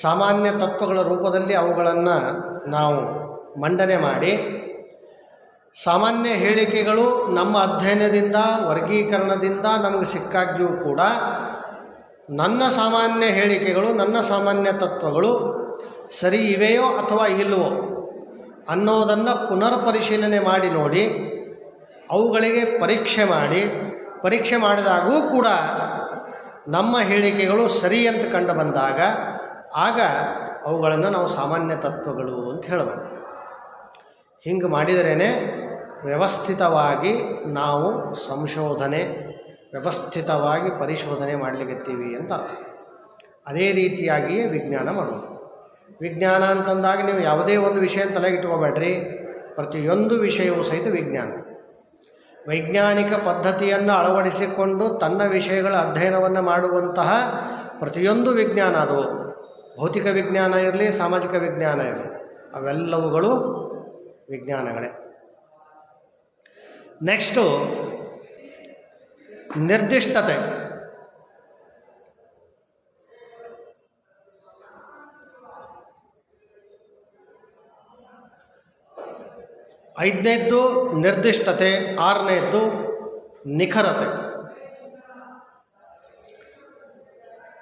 ಸಾಮಾನ್ಯ ತತ್ವಗಳ ರೂಪದಲ್ಲಿ ಅವುಗಳನ್ನು ನಾವು ಮಂಡನೆ ಮಾಡಿ, ಸಾಮಾನ್ಯ ಹೇಳಿಕೆಗಳು ನಮ್ಮ ಅಧ್ಯಯನದಿಂದ ವರ್ಗೀಕರಣದಿಂದ ನಮಗೆ ಸಿಕ್ಕಾಗ್ಯೂ ಕೂಡ ನನ್ನ ಸಾಮಾನ್ಯ ಹೇಳಿಕೆಗಳು, ನನ್ನ ಸಾಮಾನ್ಯ ತತ್ವಗಳು ಸರಿ ಇವೆಯೋ ಅಥವಾ ಇಲ್ಲವೋ ಅನ್ನೋದನ್ನು ಪುನರ್ ಪರಿಶೀಲನೆ ಮಾಡಿ ನೋಡಿ ಅವುಗಳಿಗೆ ಪರೀಕ್ಷೆ ಮಾಡಿದಾಗೂ ಕೂಡ ನಮ್ಮ ಹೇಳಿಕೆಗಳು ಸರಿ ಅಂತ ಕಂಡು ಬಂದಾಗ ಆಗ ಅವುಗಳನ್ನು ನಾವು ಸಾಮಾನ್ಯ ತತ್ವಗಳು ಅಂತ ಹೇಳಬೇಕು. ಹಿಂಗೆ ಮಾಡಿದರೇ ವ್ಯವಸ್ಥಿತವಾಗಿ ನಾವು ವ್ಯವಸ್ಥಿತವಾಗಿ ಪರಿಶೋಧನೆ ಮಾಡಲಿಕ್ಕತ್ತೀವಿ ಅಂತ ಅರ್ಥ. ಅದೇ ರೀತಿಯಾಗಿಯೇ ವಿಜ್ಞಾನ ಮಾಡೋದು. ವಿಜ್ಞಾನ ಅಂತಂದಾಗ ನೀವು ಯಾವುದೇ ಒಂದು ವಿಷಯ ತಲೆಗಿಟ್ಕೋಬೇಡ್ರಿ, ಪ್ರತಿಯೊಂದು ವಿಷಯವೂ ಸಹಿತ ವಿಜ್ಞಾನ. ವೈಜ್ಞಾನಿಕ ಪದ್ಧತಿಯನ್ನು ಅಳವಡಿಸಿಕೊಂಡು ತನ್ನ ವಿಷಯಗಳ ಅಧ್ಯಯನವನ್ನು ಮಾಡುವಂತಹ ಪ್ರತಿಯೊಂದು ವಿಜ್ಞಾನ, ಅದು ಭೌತಿಕ ವಿಜ್ಞಾನ ಇರಲಿ, ಸಾಮಾಜಿಕ ವಿಜ್ಞಾನ ಇರಲಿ, ಅವೆಲ್ಲವುಗಳು ವಿಜ್ಞಾನಗಳೇ. ನೆಕ್ಸ್ಟು ನಿರ್ದಿಷ್ಟತೆ. ಐದನೇದ್ದು ನಿರ್ದಿಷ್ಟತೆ, ಆರನೇದ್ದು ನಿಖರತೆ.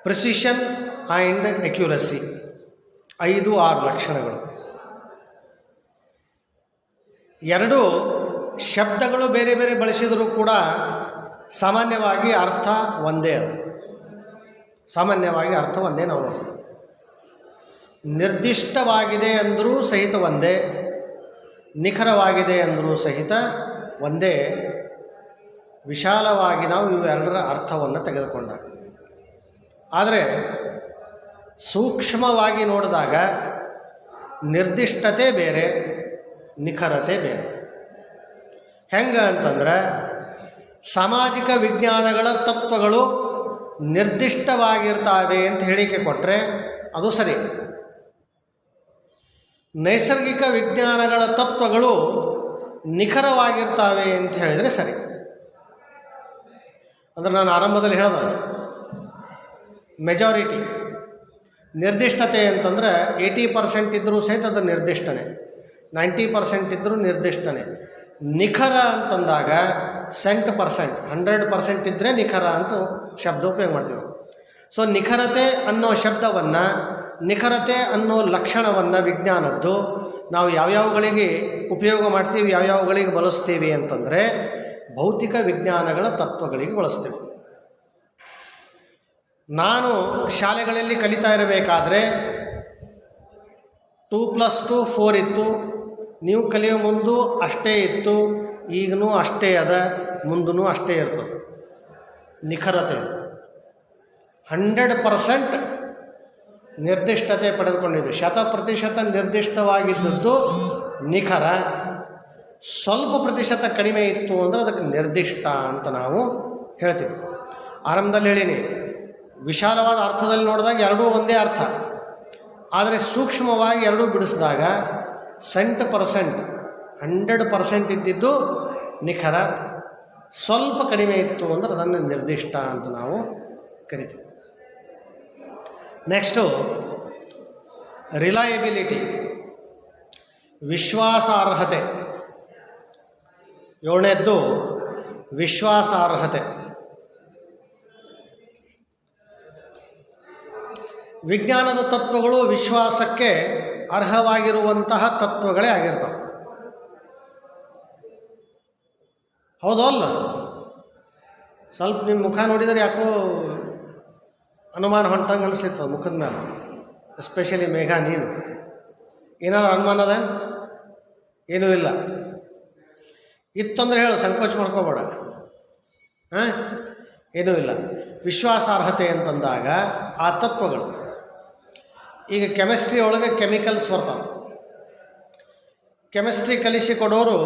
ಪ್ರಿಸಿಷನ್ ಆ್ಯಂಡ್ ಅಕ್ಯುರಸಿ, 5-6 ಲಕ್ಷಣಗಳು. ಎರಡು ಶಬ್ದಗಳು ಬೇರೆ ಬೇರೆ ಬಳಸಿದರೂ ಕೂಡ ಸಾಮಾನ್ಯವಾಗಿ ಅರ್ಥ ಒಂದೇ ನಾವು ನೋಡ್ತೀವಿ. ನಿರ್ದಿಷ್ಟವಾಗಿದೆ ಅಂದರೂ ಸಹಿತ ಒಂದೇ, ನಿಖರವಾಗಿದೆ ಅಂದರೂ ಸಹಿತ ಒಂದೇ. ವಿಶಾಲವಾಗಿ ನಾವು ಇವೆರಡರ ಅರ್ಥವನ್ನು ತೆಗೆದುಕೊಂಡಾಗ, ಆದರೆ ಸೂಕ್ಷ್ಮವಾಗಿ ನೋಡಿದಾಗ ನಿರ್ದಿಷ್ಟತೆ ಬೇರೆ, ನಿಖರತೆ ಬೇರೆ. ಹೆಂಗೆ ಅಂತಂದ್ರೆ ಸಾಮಾಜಿಕ ವಿಜ್ಞಾನಗಳ ತತ್ವಗಳು ನಿರ್ದಿಷ್ಟವಾಗಿರ್ತಾವೆ ಅಂತ ಹೇಳಿಕೆ ಕೊಟ್ಟರೆ ಅದು ಸರಿ. ನೈಸರ್ಗಿಕ ವಿಜ್ಞಾನಗಳ ತತ್ವಗಳು ನಿಖರವಾಗಿರ್ತಾವೆ ಅಂತ ಹೇಳಿದರೆ ಸರಿ. ಅಂದರೆ ನಾನು ಆರಂಭದಲ್ಲಿ ಹೇಳಿದೆ, ಮೆಜಾರಿಟಿ ನಿರ್ದಿಷ್ಟತೆ ಅಂತಂದರೆ 80% ಇದ್ದರೂ ಸಹಿತ ಅದು ನಿರ್ದಿಷ್ಟನೇ, 90% ಇದ್ದರೂ ನಿರ್ದಿಷ್ಟನೇ. ನಿಖರ ಅಂತಂದಾಗ 100% ಇದ್ದರೆ ನಿಖರ ಅಂತ ಶಬ್ದ ಉಪಯೋಗ ಮಾಡ್ತೀವಿ. ಸೊ ನಿಖರತೆ ಅನ್ನೋ ಶಬ್ದವನ್ನು, ನಿಖರತೆ ಅನ್ನೋ ಲಕ್ಷಣವನ್ನು ವಿಜ್ಞಾನದ್ದು ನಾವು ಯಾವ್ಯಾವುಗಳಿಗೆ ಉಪಯೋಗ ಮಾಡ್ತೀವಿ, ಯಾವ್ಯಾವುಗಳಿಗೆ ಬಳಸ್ತೀವಿ ಅಂತಂದರೆ ಭೌತಿಕ ವಿಜ್ಞಾನಗಳ ತತ್ವಗಳಿಗೆ ಬಳಸ್ತೀವಿ. ನಾನು ಶಾಲೆಗಳಲ್ಲಿ ಕಲಿತಾ ಇರಬೇಕಾದ್ರೆ 2+2 4 ಇತ್ತು. ನೀವು ಕಲಿಯೋ ಮುಂದೂ ಅಷ್ಟೇ ಇತ್ತು, ಈಗನೂ ಅಷ್ಟೇ ಅದ, ಮುಂದೂ ಅಷ್ಟೇ ಇರ್ತದೆ. ನಿಖರತೆ 100% ನಿರ್ದಿಷ್ಟತೆ ಪಡೆದುಕೊಂಡಿದ್ದು. 100% ನಿರ್ದಿಷ್ಟವಾಗಿದ್ದದ್ದು ನಿಖರ. ಸ್ವಲ್ಪ ಪ್ರತಿಶತ ಕಡಿಮೆ ಇತ್ತು ಅಂದರೆ ಅದಕ್ಕೆ ನಿರ್ದಿಷ್ಟ ಅಂತ ನಾವು ಹೇಳ್ತೀವಿ. ಆರಂಭದಲ್ಲಿ ಹೇಳೀನಿ, ವಿಶಾಲವಾದ ಅರ್ಥದಲ್ಲಿ ನೋಡಿದಾಗ ಎರಡೂ ಒಂದೇ ಅರ್ಥ, ಆದರೆ ಸೂಕ್ಷ್ಮವಾಗಿ ಎರಡೂ ಬಿಡಿಸಿದಾಗ 100% 100% ಇದ್ದಿದ್ದು ನಿಖರ, ಸ್ವಲ್ಪ ಕಡಿಮೆ ಇತ್ತು ಅಂದರೆ ಅದನ್ನು ನಿರ್ದಿಷ್ಟ ಅಂತ ನಾವು ಕರಿತೀವಿ. ನೆಕ್ಸ್ಟು ರಿಲಯಬಿಲಿಟಿ, ವಿಶ್ವಾಸಾರ್ಹತೆ. 7ನೇದ್ದು ವಿಶ್ವಾಸಾರ್ಹತೆ. ವಿಜ್ಞಾನದ ತತ್ವಗಳು ವಿಶ್ವಾಸಕ್ಕೆ ಅರ್ಹವಾಗಿರುವಂತಹ ತತ್ವಗಳೇ ಆಗಿರ್ತವೆ. ಹೌದೋ ಅಲ್ಲ? ಸ್ವಲ್ಪ ನಿಮ್ಮ ಮುಖ ನೋಡಿದರೆ ಯಾಕೋ ಅನುಮಾನ ಹೊಂಟಂಗೆ ಅನಿಸ್ತಿತ್ತು ಮುಖದ ಮೇಲೆ, ಎಸ್ಪೆಷಲಿ ಮೇಘ, ನೀನು ಏನಾದ್ರು ಅನುಮಾನ ಅದ? ಏನೂ ಇಲ್ಲ. ಇತ್ತಂದ್ರೆ ಹೇಳು, ಸಂಕೋಚ ಮಾಡ್ಕೋಬೇಡ. ಏನೂ ಇಲ್ಲ. ವಿಶ್ವಾಸಾರ್ಹತೆ ಅಂತಂದಾಗ ಆ ತತ್ವಗಳು, ಈಗ ಕೆಮಿಸ್ಟ್ರಿ ಒಳಗೆ ಕೆಮಿಕಲ್ಸ್ ಬರ್ತಾವೆ. ಕೆಮಿಸ್ಟ್ರಿ ಕಲಿಸಿಕೊಡೋರು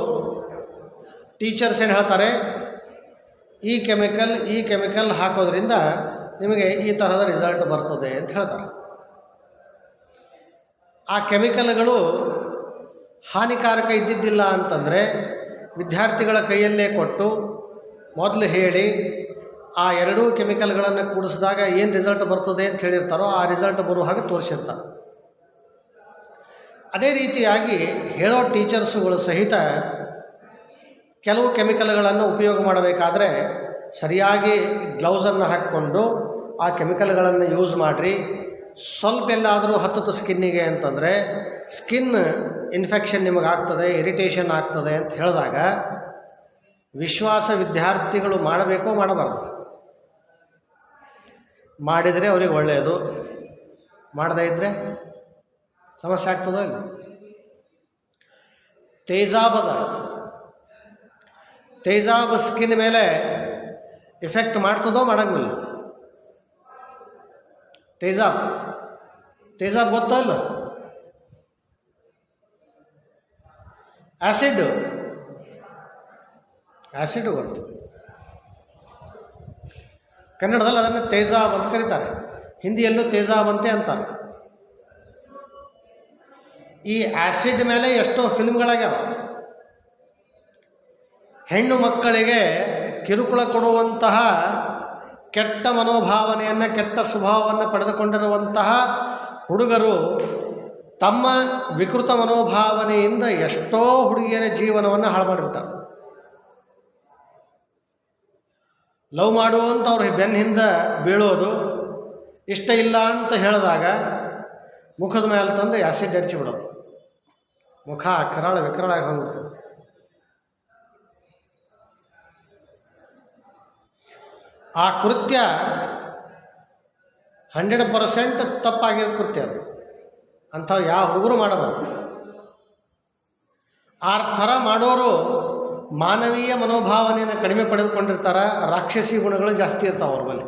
ಟೀಚರ್ಸ್ ಏನು ಹೇಳ್ತಾರೆ, ಈ ಕೆಮಿಕಲ್ ಹಾಕೋದ್ರಿಂದ ನಿಮಗೆ ಈ ಥರದ ರಿಸಲ್ಟ್ ಬರ್ತದೆ ಅಂತ ಹೇಳ್ತಾರೆ. ಆ ಕೆಮಿಕಲ್ಗಳು ಹಾನಿಕಾರಕ ಇದ್ದಿದ್ದಿಲ್ಲ ಅಂತಂದರೆ ವಿದ್ಯಾರ್ಥಿಗಳ ಕೈಯಲ್ಲೇ ಕೊಟ್ಟು ಮೊದಲು ಹೇಳಿ ಆ ಎರಡೂ ಕೆಮಿಕಲ್ಗಳನ್ನು ಕೂಡಿಸಿದಾಗ ಏನು ರಿಸಲ್ಟ್ ಬರ್ತದೆ ಅಂತ ಹೇಳಿರ್ತಾರೋ ಆ ರಿಸಲ್ಟ್ ಬರುವ ಹಾಗೆ ತೋರಿಸಿರ್ತಾರೆ. ಅದೇ ರೀತಿಯಾಗಿ ಹೇಳೋ ಟೀಚರ್ಸುಗಳು ಸಹಿತ ಕೆಲವು ಕೆಮಿಕಲ್ಗಳನ್ನು ಉಪಯೋಗ ಮಾಡಬೇಕಾದ್ರೆ ಸರಿಯಾಗಿ ಗ್ಲೌಸನ್ನು ಹಾಕ್ಕೊಂಡು ಆ ಕೆಮಿಕಲ್ಗಳನ್ನು ಯೂಸ್ ಮಾಡಿರಿ. ಸ್ವಲ್ಪ ಎಲ್ಲಾದರೂ ಹತ್ತತ್ತು ಸ್ಕಿನ್ನಿಗೆ ಅಂತಂದರೆ ಸ್ಕಿನ್ ಇನ್ಫೆಕ್ಷನ್ ನಿಮಗಾಗ್ತದೆ, ಇರಿಟೇಷನ್ ಆಗ್ತದೆ ಅಂತ ಹೇಳಿದಾಗ ವಿಶ್ವಾಸ ವಿದ್ಯಾರ್ಥಿಗಳು ಮಾಡಬೇಕೋ ಮಾಡಬಾರ್ದು? ಮಾಡಿದರೆ ಅವ್ರಿಗೆ ಒಳ್ಳೆಯದು, ಮಾಡದೇ ಇದ್ದರೆ ಸಮಸ್ಯೆ ಆಗ್ತದೋ ಇಲ್ಲ. ತೇಜಾಬ್ ಸ್ಕಿನ್ ಮೇಲೆ ಎಫೆಕ್ಟ್ ಮಾಡ್ತದೋ ಮಾಡಂಗಿಲ್ಲ? ತೇಜಾಬ್ ಗೊತ್ತೋ ಇಲ್ಲ? ಆ್ಯಸಿಡ್ ಗೊತ್ತು. ಕನ್ನಡದಲ್ಲಿ ಅದನ್ನು ತೇಜಾಬ್ ಅಂತ ಕರೀತಾರೆ, ಹಿಂದಿಯಲ್ಲೂ ತೇಜಾಬ್ ಅಂತೆ ಅಂತಾರೆ. ಈ ಆ್ಯಸಿಡ್ ಮೇಲೆ ಎಷ್ಟೋ ಫಿಲ್ಮ್ಗಳಾಗ್ಯಾವ. ಹೆಣ್ಣು ಮಕ್ಕಳಿಗೆ ಕಿರುಕುಳ ಕೊಡುವಂತಹ ಕೆಟ್ಟ ಮನೋಭಾವನೆಯನ್ನು, ಕೆಟ್ಟ ಸ್ವಭಾವವನ್ನು ಪಡೆದುಕೊಂಡಿರುವಂತಹ ಹುಡುಗರು ತಮ್ಮ ವಿಕೃತ ಮನೋಭಾವನೆಯಿಂದ ಎಷ್ಟೋ ಹುಡುಗಿಯರ ಜೀವನವನ್ನು ಹಾಳು ಮಾಡಿಬಿಟ್ಟಾರೆ. ಲವ್ ಮಾಡುವಂಥ ಅವ್ರ ಬೆನ್ನ ಹಿಂದೆ ಬೀಳೋದು, ಇಷ್ಟ ಇಲ್ಲ ಅಂತ ಹೇಳಿದಾಗ ಮುಖದ ಮೇಲೆ ತಂದು ಆ್ಯಸಿಡ್ ಹಚ್ಚಿ ಬಿಡೋದು, ಮುಖ ವಿಕರಾಳ ಆಗಿ ಹೋಗ್ಬಿಡ್ತದೆ. ಆ ಕೃತ್ಯ 100% ತಪ್ಪಾಗಿರೋ ಕೃತ್ಯ ಅದು. ಅಂಥವು ಯಾವ ಹುಡುಗರು ಮಾಡಬಾರ್ದು. ಆ ಥರ ಮಾಡೋರು ಮಾನವೀಯ ಮನೋಭಾವನೆಯನ್ನು ಕಡಿಮೆ ಪಡೆದುಕೊಂಡಿರ್ತಾರೆ, ರಾಕ್ಷಸಿ ಗುಣಗಳು ಜಾಸ್ತಿ ಇರ್ತಾವೆ ಅವ್ರ ಬಳಿ.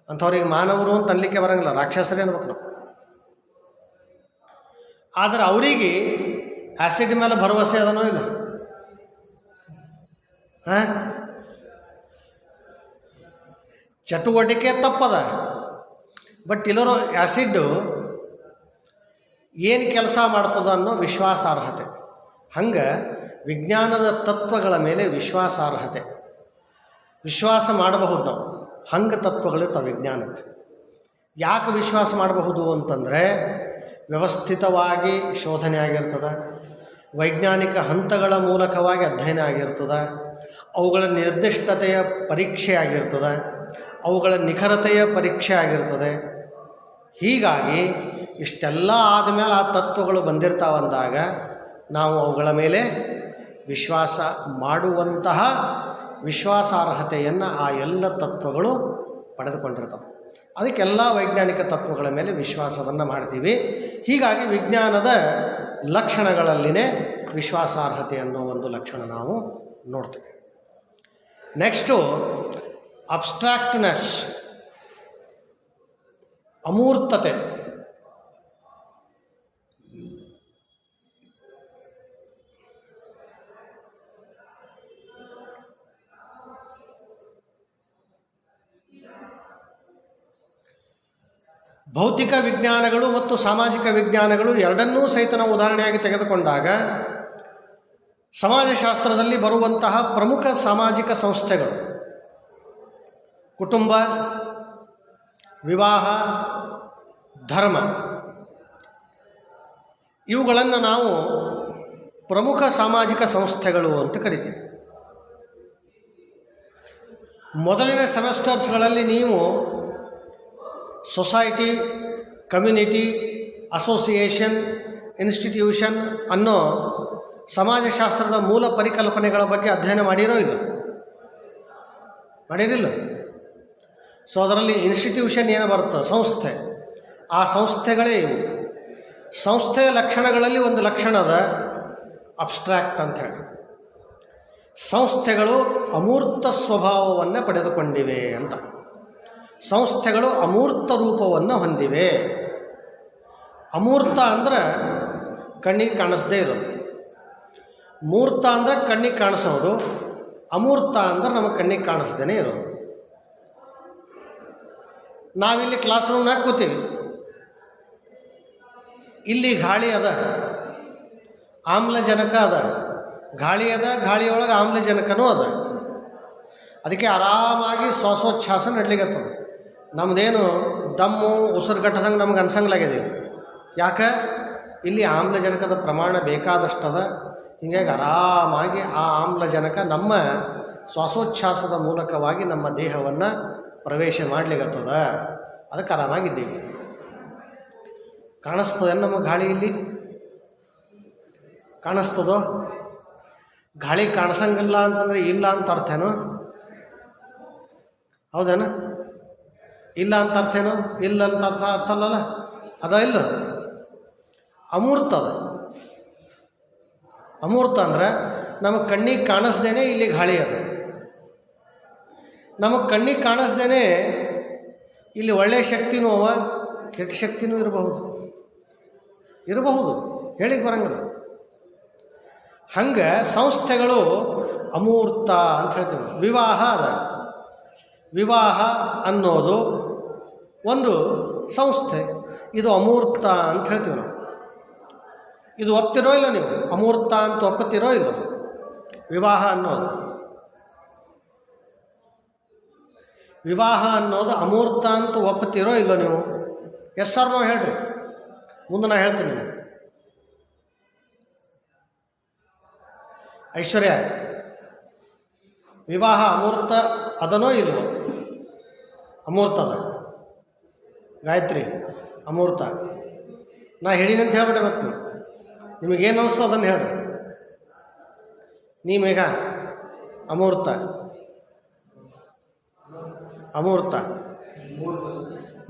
ಅಂಥವ್ರಿಗೆ ಮಾನವರು ಅಂತ ಅನ್ಲಿಕ್ಕೆ ಬರೋಂಗಿಲ್ಲ, ರಾಕ್ಷಸರೇ ಅನ್ಬೇಕು. ಆದರೆ ಅವರಿಗೆ ಆ್ಯಸಿಡ್ ಮೇಲೆ ಭರವಸೆ ಅದನೋ ಇಲ್ಲ? ಚಟುವಟಿಕೆ ತಪ್ಪದ, ಬಟ್ ಇಲ್ಲರೋ ಆ್ಯಸಿಡ್ಡು ಏನು ಕೆಲಸ ಮಾಡ್ತದ ಅನ್ನೋ ವಿಶ್ವಾಸಾರ್ಹತೆ. ಹಂಗೆ ವಿಜ್ಞಾನದ ತತ್ವಗಳ ಮೇಲೆ ವಿಶ್ವಾಸಾರ್ಹತೆ, ವಿಶ್ವಾಸ ಮಾಡಬಹುದು ನಾವು. ಹಂಗೆ ತತ್ವಗಳಿರ್ತಾವೆ ವಿಜ್ಞಾನಕ್ಕೆ. ಯಾಕೆ ವಿಶ್ವಾಸ ಮಾಡಬಹುದು ಅಂತಂದರೆ ವ್ಯವಸ್ಥಿತವಾಗಿ ಶೋಧನೆ ಆಗಿರ್ತದೆ, ವೈಜ್ಞಾನಿಕ ಹಂತಗಳ ಮೂಲಕವಾಗಿ ಅಧ್ಯಯನ ಆಗಿರ್ತದೆ, ಅವುಗಳ ನಿರ್ದಿಷ್ಟತೆಯ ಪರೀಕ್ಷೆ ಆಗಿರ್ತದೆ, ಅವುಗಳ ನಿಖರತೆಯ ಪರೀಕ್ಷೆ ಆಗಿರ್ತದೆ. ಹೀಗಾಗಿ ಇಷ್ಟೆಲ್ಲ ಆದಮೇಲೆ ಆ ತತ್ವಗಳು ಬಂದಿರ್ತಾವಂದಾಗ ನಾವು ಅವುಗಳ ಮೇಲೆ ವಿಶ್ವಾಸ ಮಾಡುವಂತಹ ವಿಶ್ವಾಸಾರ್ಹತೆಯನ್ನು ಆ ಎಲ್ಲ ತತ್ವಗಳು ಪಡೆದುಕೊಂಡಿರ್ತವೆ. ಅದಕ್ಕೆಲ್ಲ ವೈಜ್ಞಾನಿಕ ತತ್ವಗಳ ಮೇಲೆ ವಿಶ್ವಾಸವನ್ನು ಮಾಡ್ತೀವಿ. ಹೀಗಾಗಿ ವಿಜ್ಞಾನದ ಲಕ್ಷಣಗಳಲ್ಲಿನೇ ವಿಶ್ವಾಸಾರ್ಹತೆ ಅನ್ನೋ ಒಂದು ಲಕ್ಷಣ ನಾವು ನೋಡ್ತೀವಿ. ನೆಕ್ಸ್ಟು ಅಬ್ಸ್ಟ್ರಾಕ್ಟ್ನೆಸ್, ಅಮೂರ್ತತೆ. ಭೌತಿಕ ವಿಜ್ಞಾನಗಳು ಮತ್ತು ಸಾಮಾಜಿಕ ವಿಜ್ಞಾನಗಳು ಎರಡನ್ನೂ ಸಹಿತ ನಾವು ಉದಾಹರಣೆಯಾಗಿ ತೆಗೆದುಕೊಂಡಾಗ ಸಮಾಜಶಾಸ್ತ್ರದಲ್ಲಿ ಬರುವಂತಹ ಪ್ರಮುಖ ಸಾಮಾಜಿಕ ಸಂಸ್ಥೆಗಳು ಕುಟುಂಬ, ವಿವಾಹ, ಧರ್ಮ. ಇವುಗಳನ್ನು ನಾವು ಪ್ರಮುಖ ಸಾಮಾಜಿಕ ಸಂಸ್ಥೆಗಳು ಅಂತ ಕರಿತೀವಿ. ಮೊದಲಿನ ಸೆಮೆಸ್ಟರ್ಸ್ಗಳಲ್ಲಿ ನೀವು ಸೊಸೈಟಿ, ಕಮ್ಯುನಿಟಿ, ಅಸೋಸಿಯೇಷನ್, ಇನ್ಸ್ಟಿಟ್ಯೂಷನ್ ಅನ್ನೋ ಸಮಾಜಶಾಸ್ತ್ರದ ಮೂಲ ಪರಿಕಲ್ಪನೆಗಳ ಬಗ್ಗೆ ಅಧ್ಯಯನ ಮಾಡಿರೋ ಇಲ್ಲ? ಮಾಡಿರಿಲ್ಲ. ಸೊ ಅದರಲ್ಲಿ ಇನ್ಸ್ಟಿಟ್ಯೂಷನ್ ಏನು ಬರುತ್ತೆ, ಸಂಸ್ಥೆ. ಆ ಸಂಸ್ಥೆಗಳೇ ಇವು. ಸಂಸ್ಥೆಯ ಲಕ್ಷಣಗಳಲ್ಲಿ ಒಂದು ಲಕ್ಷಣದ ಅಬ್ಸ್ಟ್ರಾಕ್ಟ್ ಅಂತ ಹೇಳಿ. ಸಂಸ್ಥೆಗಳು ಅಮೂರ್ತ ಸ್ವಭಾವವನ್ನು ಪಡೆದುಕೊಂಡಿವೆ ಅಂತ. ಸಂಸ್ಥೆಗಳು ಅಮೂರ್ತ ರೂಪವನ್ನು ಹೊಂದಿವೆ. ಅಮೂರ್ತ ಅಂದ್ರೆ ಕಣ್ಣಿಗೆ ಕಾಣಿಸದೇ ಇರೋದು, ಮೂರ್ತ ಅಂದರೆ ಕಣ್ಣಿಗೆ ಕಾಣಿಸೋದು, ಅಮೂರ್ತ ಅಂದ್ರೆ ನಮಗೆ ಕಣ್ಣಿಗೆ ಕಾಣಿಸ್ದೇ ಇರೋದು. ನಾವಿಲ್ಲಿ ಕ್ಲಾಸ್ ರೂಮ್ನಾಗ ಕೂತೀವಿ, ಇಲ್ಲಿ ಗಾಳಿ ಅದ, ಆಮ್ಲಜನಕ ಅದ, ಗಾಳಿ ಅದ, ಗಾಳಿಯೊಳಗೆ ಆಮ್ಲಜನಕನೂ ಅದ. ಅದಕ್ಕೆ ಆರಾಮಾಗಿ ಶ್ವಾಸೋಚ್ಛ್ವಾಸ ನಡ್ಲಿಕ್ಕತ್ತದ. ನಮ್ಮದೇನು ದಮ್ಮು ಉಸಿರುಗಟ್ಟದಂಗೆ ನಮ್ಗೆ ಅನ್ಸಂಗ್ಲಾಗ್ಯದ. ಯಾಕೆ? ಇಲ್ಲಿ ಆಮ್ಲಜನಕದ ಪ್ರಮಾಣ ಬೇಕಾದಷ್ಟದ. ಹೀಗಾಗಿ ಆರಾಮಾಗಿ ಆ ಆಮ್ಲಜನಕ ನಮ್ಮ ಶ್ವಾಸೋಚ್ಛ್ವಾಸದ ಮೂಲಕವಾಗಿ ನಮ್ಮ ದೇಹವನ್ನು ಪ್ರವೇಶ ಮಾಡ್ಲಿಕ್ಕತ್ತದ. ಅದಕ್ಕೆ ಆರಾಮಾಗಿದ್ದೀವಿ. ಕಾಣಿಸ್ತದೆ ನಮ್ಮ ಗಾಳಿ? ಇಲ್ಲಿ ಕಾಣಿಸ್ತದೋ? ಗಾಳಿ ಕಾಣಿಸಂಗಿಲ್ಲ ಅಂತಂದರೆ ಇಲ್ಲ ಅಂತ ಅರ್ಥೇನು? ಹೌದೇನು? ಇಲ್ಲ ಅಂತ ಅರ್ಥೇನು? ಇಲ್ಲ ಅಂತ ಅರ್ಥ ಅಲ್ಲಲ್ಲ, ಅದ ಇಲ್ಲ. ಅಮೂರ್ತ ಅದ. ಅಮೂರ್ತ ಅಂದ್ರೆ ನಮಗೆ ಕಣ್ಣಿಗೆ ಕಾಣಿಸ್ದೇನೆ ಇಲ್ಲಿ ಗಾಳಿ ಅದ. ನಮಗೆ ಕಣ್ಣಿಗೆ ಕಾಣಿಸ್ದೇನೆ ಇಲ್ಲಿ ಒಳ್ಳೆಯ ಶಕ್ತಿನೂ ಅವ, ಕೆಟ್ಟ ಶಕ್ತಿನೂ ಇರಬಹುದು, ಹೇಳಿಕ್ಕೆ ಬರಂಗಿಲ್ಲ. ಹಂಗೆ ಸಂಸ್ಥೆಗಳು ಅಮೂರ್ತ ಅಂತ ಹೇಳ್ತೀವಿ. ವಿವಾಹ ಅದ. ವಿವಾಹ ಅನ್ನೋದು ಒಂದು ಸಂಸ್ಥೆ, ಇದು ಅಮೂರ್ತ ಅಂತ ಹೇಳ್ತೀವಿ ನಾವು. ಇದು ಒಪ್ತಿರೋ ಇಲ್ಲ ನೀವು? ಅಮೂರ್ತ ಅಂತ ಒಪ್ಪುತ್ತಿರೋ ಇಲ್ಲ? ವಿವಾಹ ಅನ್ನೋದು ಅಮೂರ್ತ ಅಂತ ಒಪ್ಪುತ್ತಿರೋ ಇಲ್ಲೋ ನೀವು? ಎಸ್ ಸರ್ ನಾವು ಹೇಳ್ರಿ, ಮುಂದೆ ನಾ ಹೇಳ್ತೀನಿ ನಿಮಗೆ. ಐಶ್ವರ್ಯ, ವಿವಾಹ ಅಮೂರ್ತ ಅದನೋ ಇಲ್ವೋ? ಅಮೂರ್ತ ಅದ. ಗಾಯತ್ರಿ, ಅಮೂರ್ತ. ನಾ ಹೇಳಿದಂತ ಹೇಳ್ಬಿಟ್ರೆ ಮತ್ತೆ ನಿಮಗೇನು ಅನಿಸ್ತೋ ಅದನ್ನು ಹೇಳಿ. ನೀ ಮೇಘ, ಅಮೂರ್ತ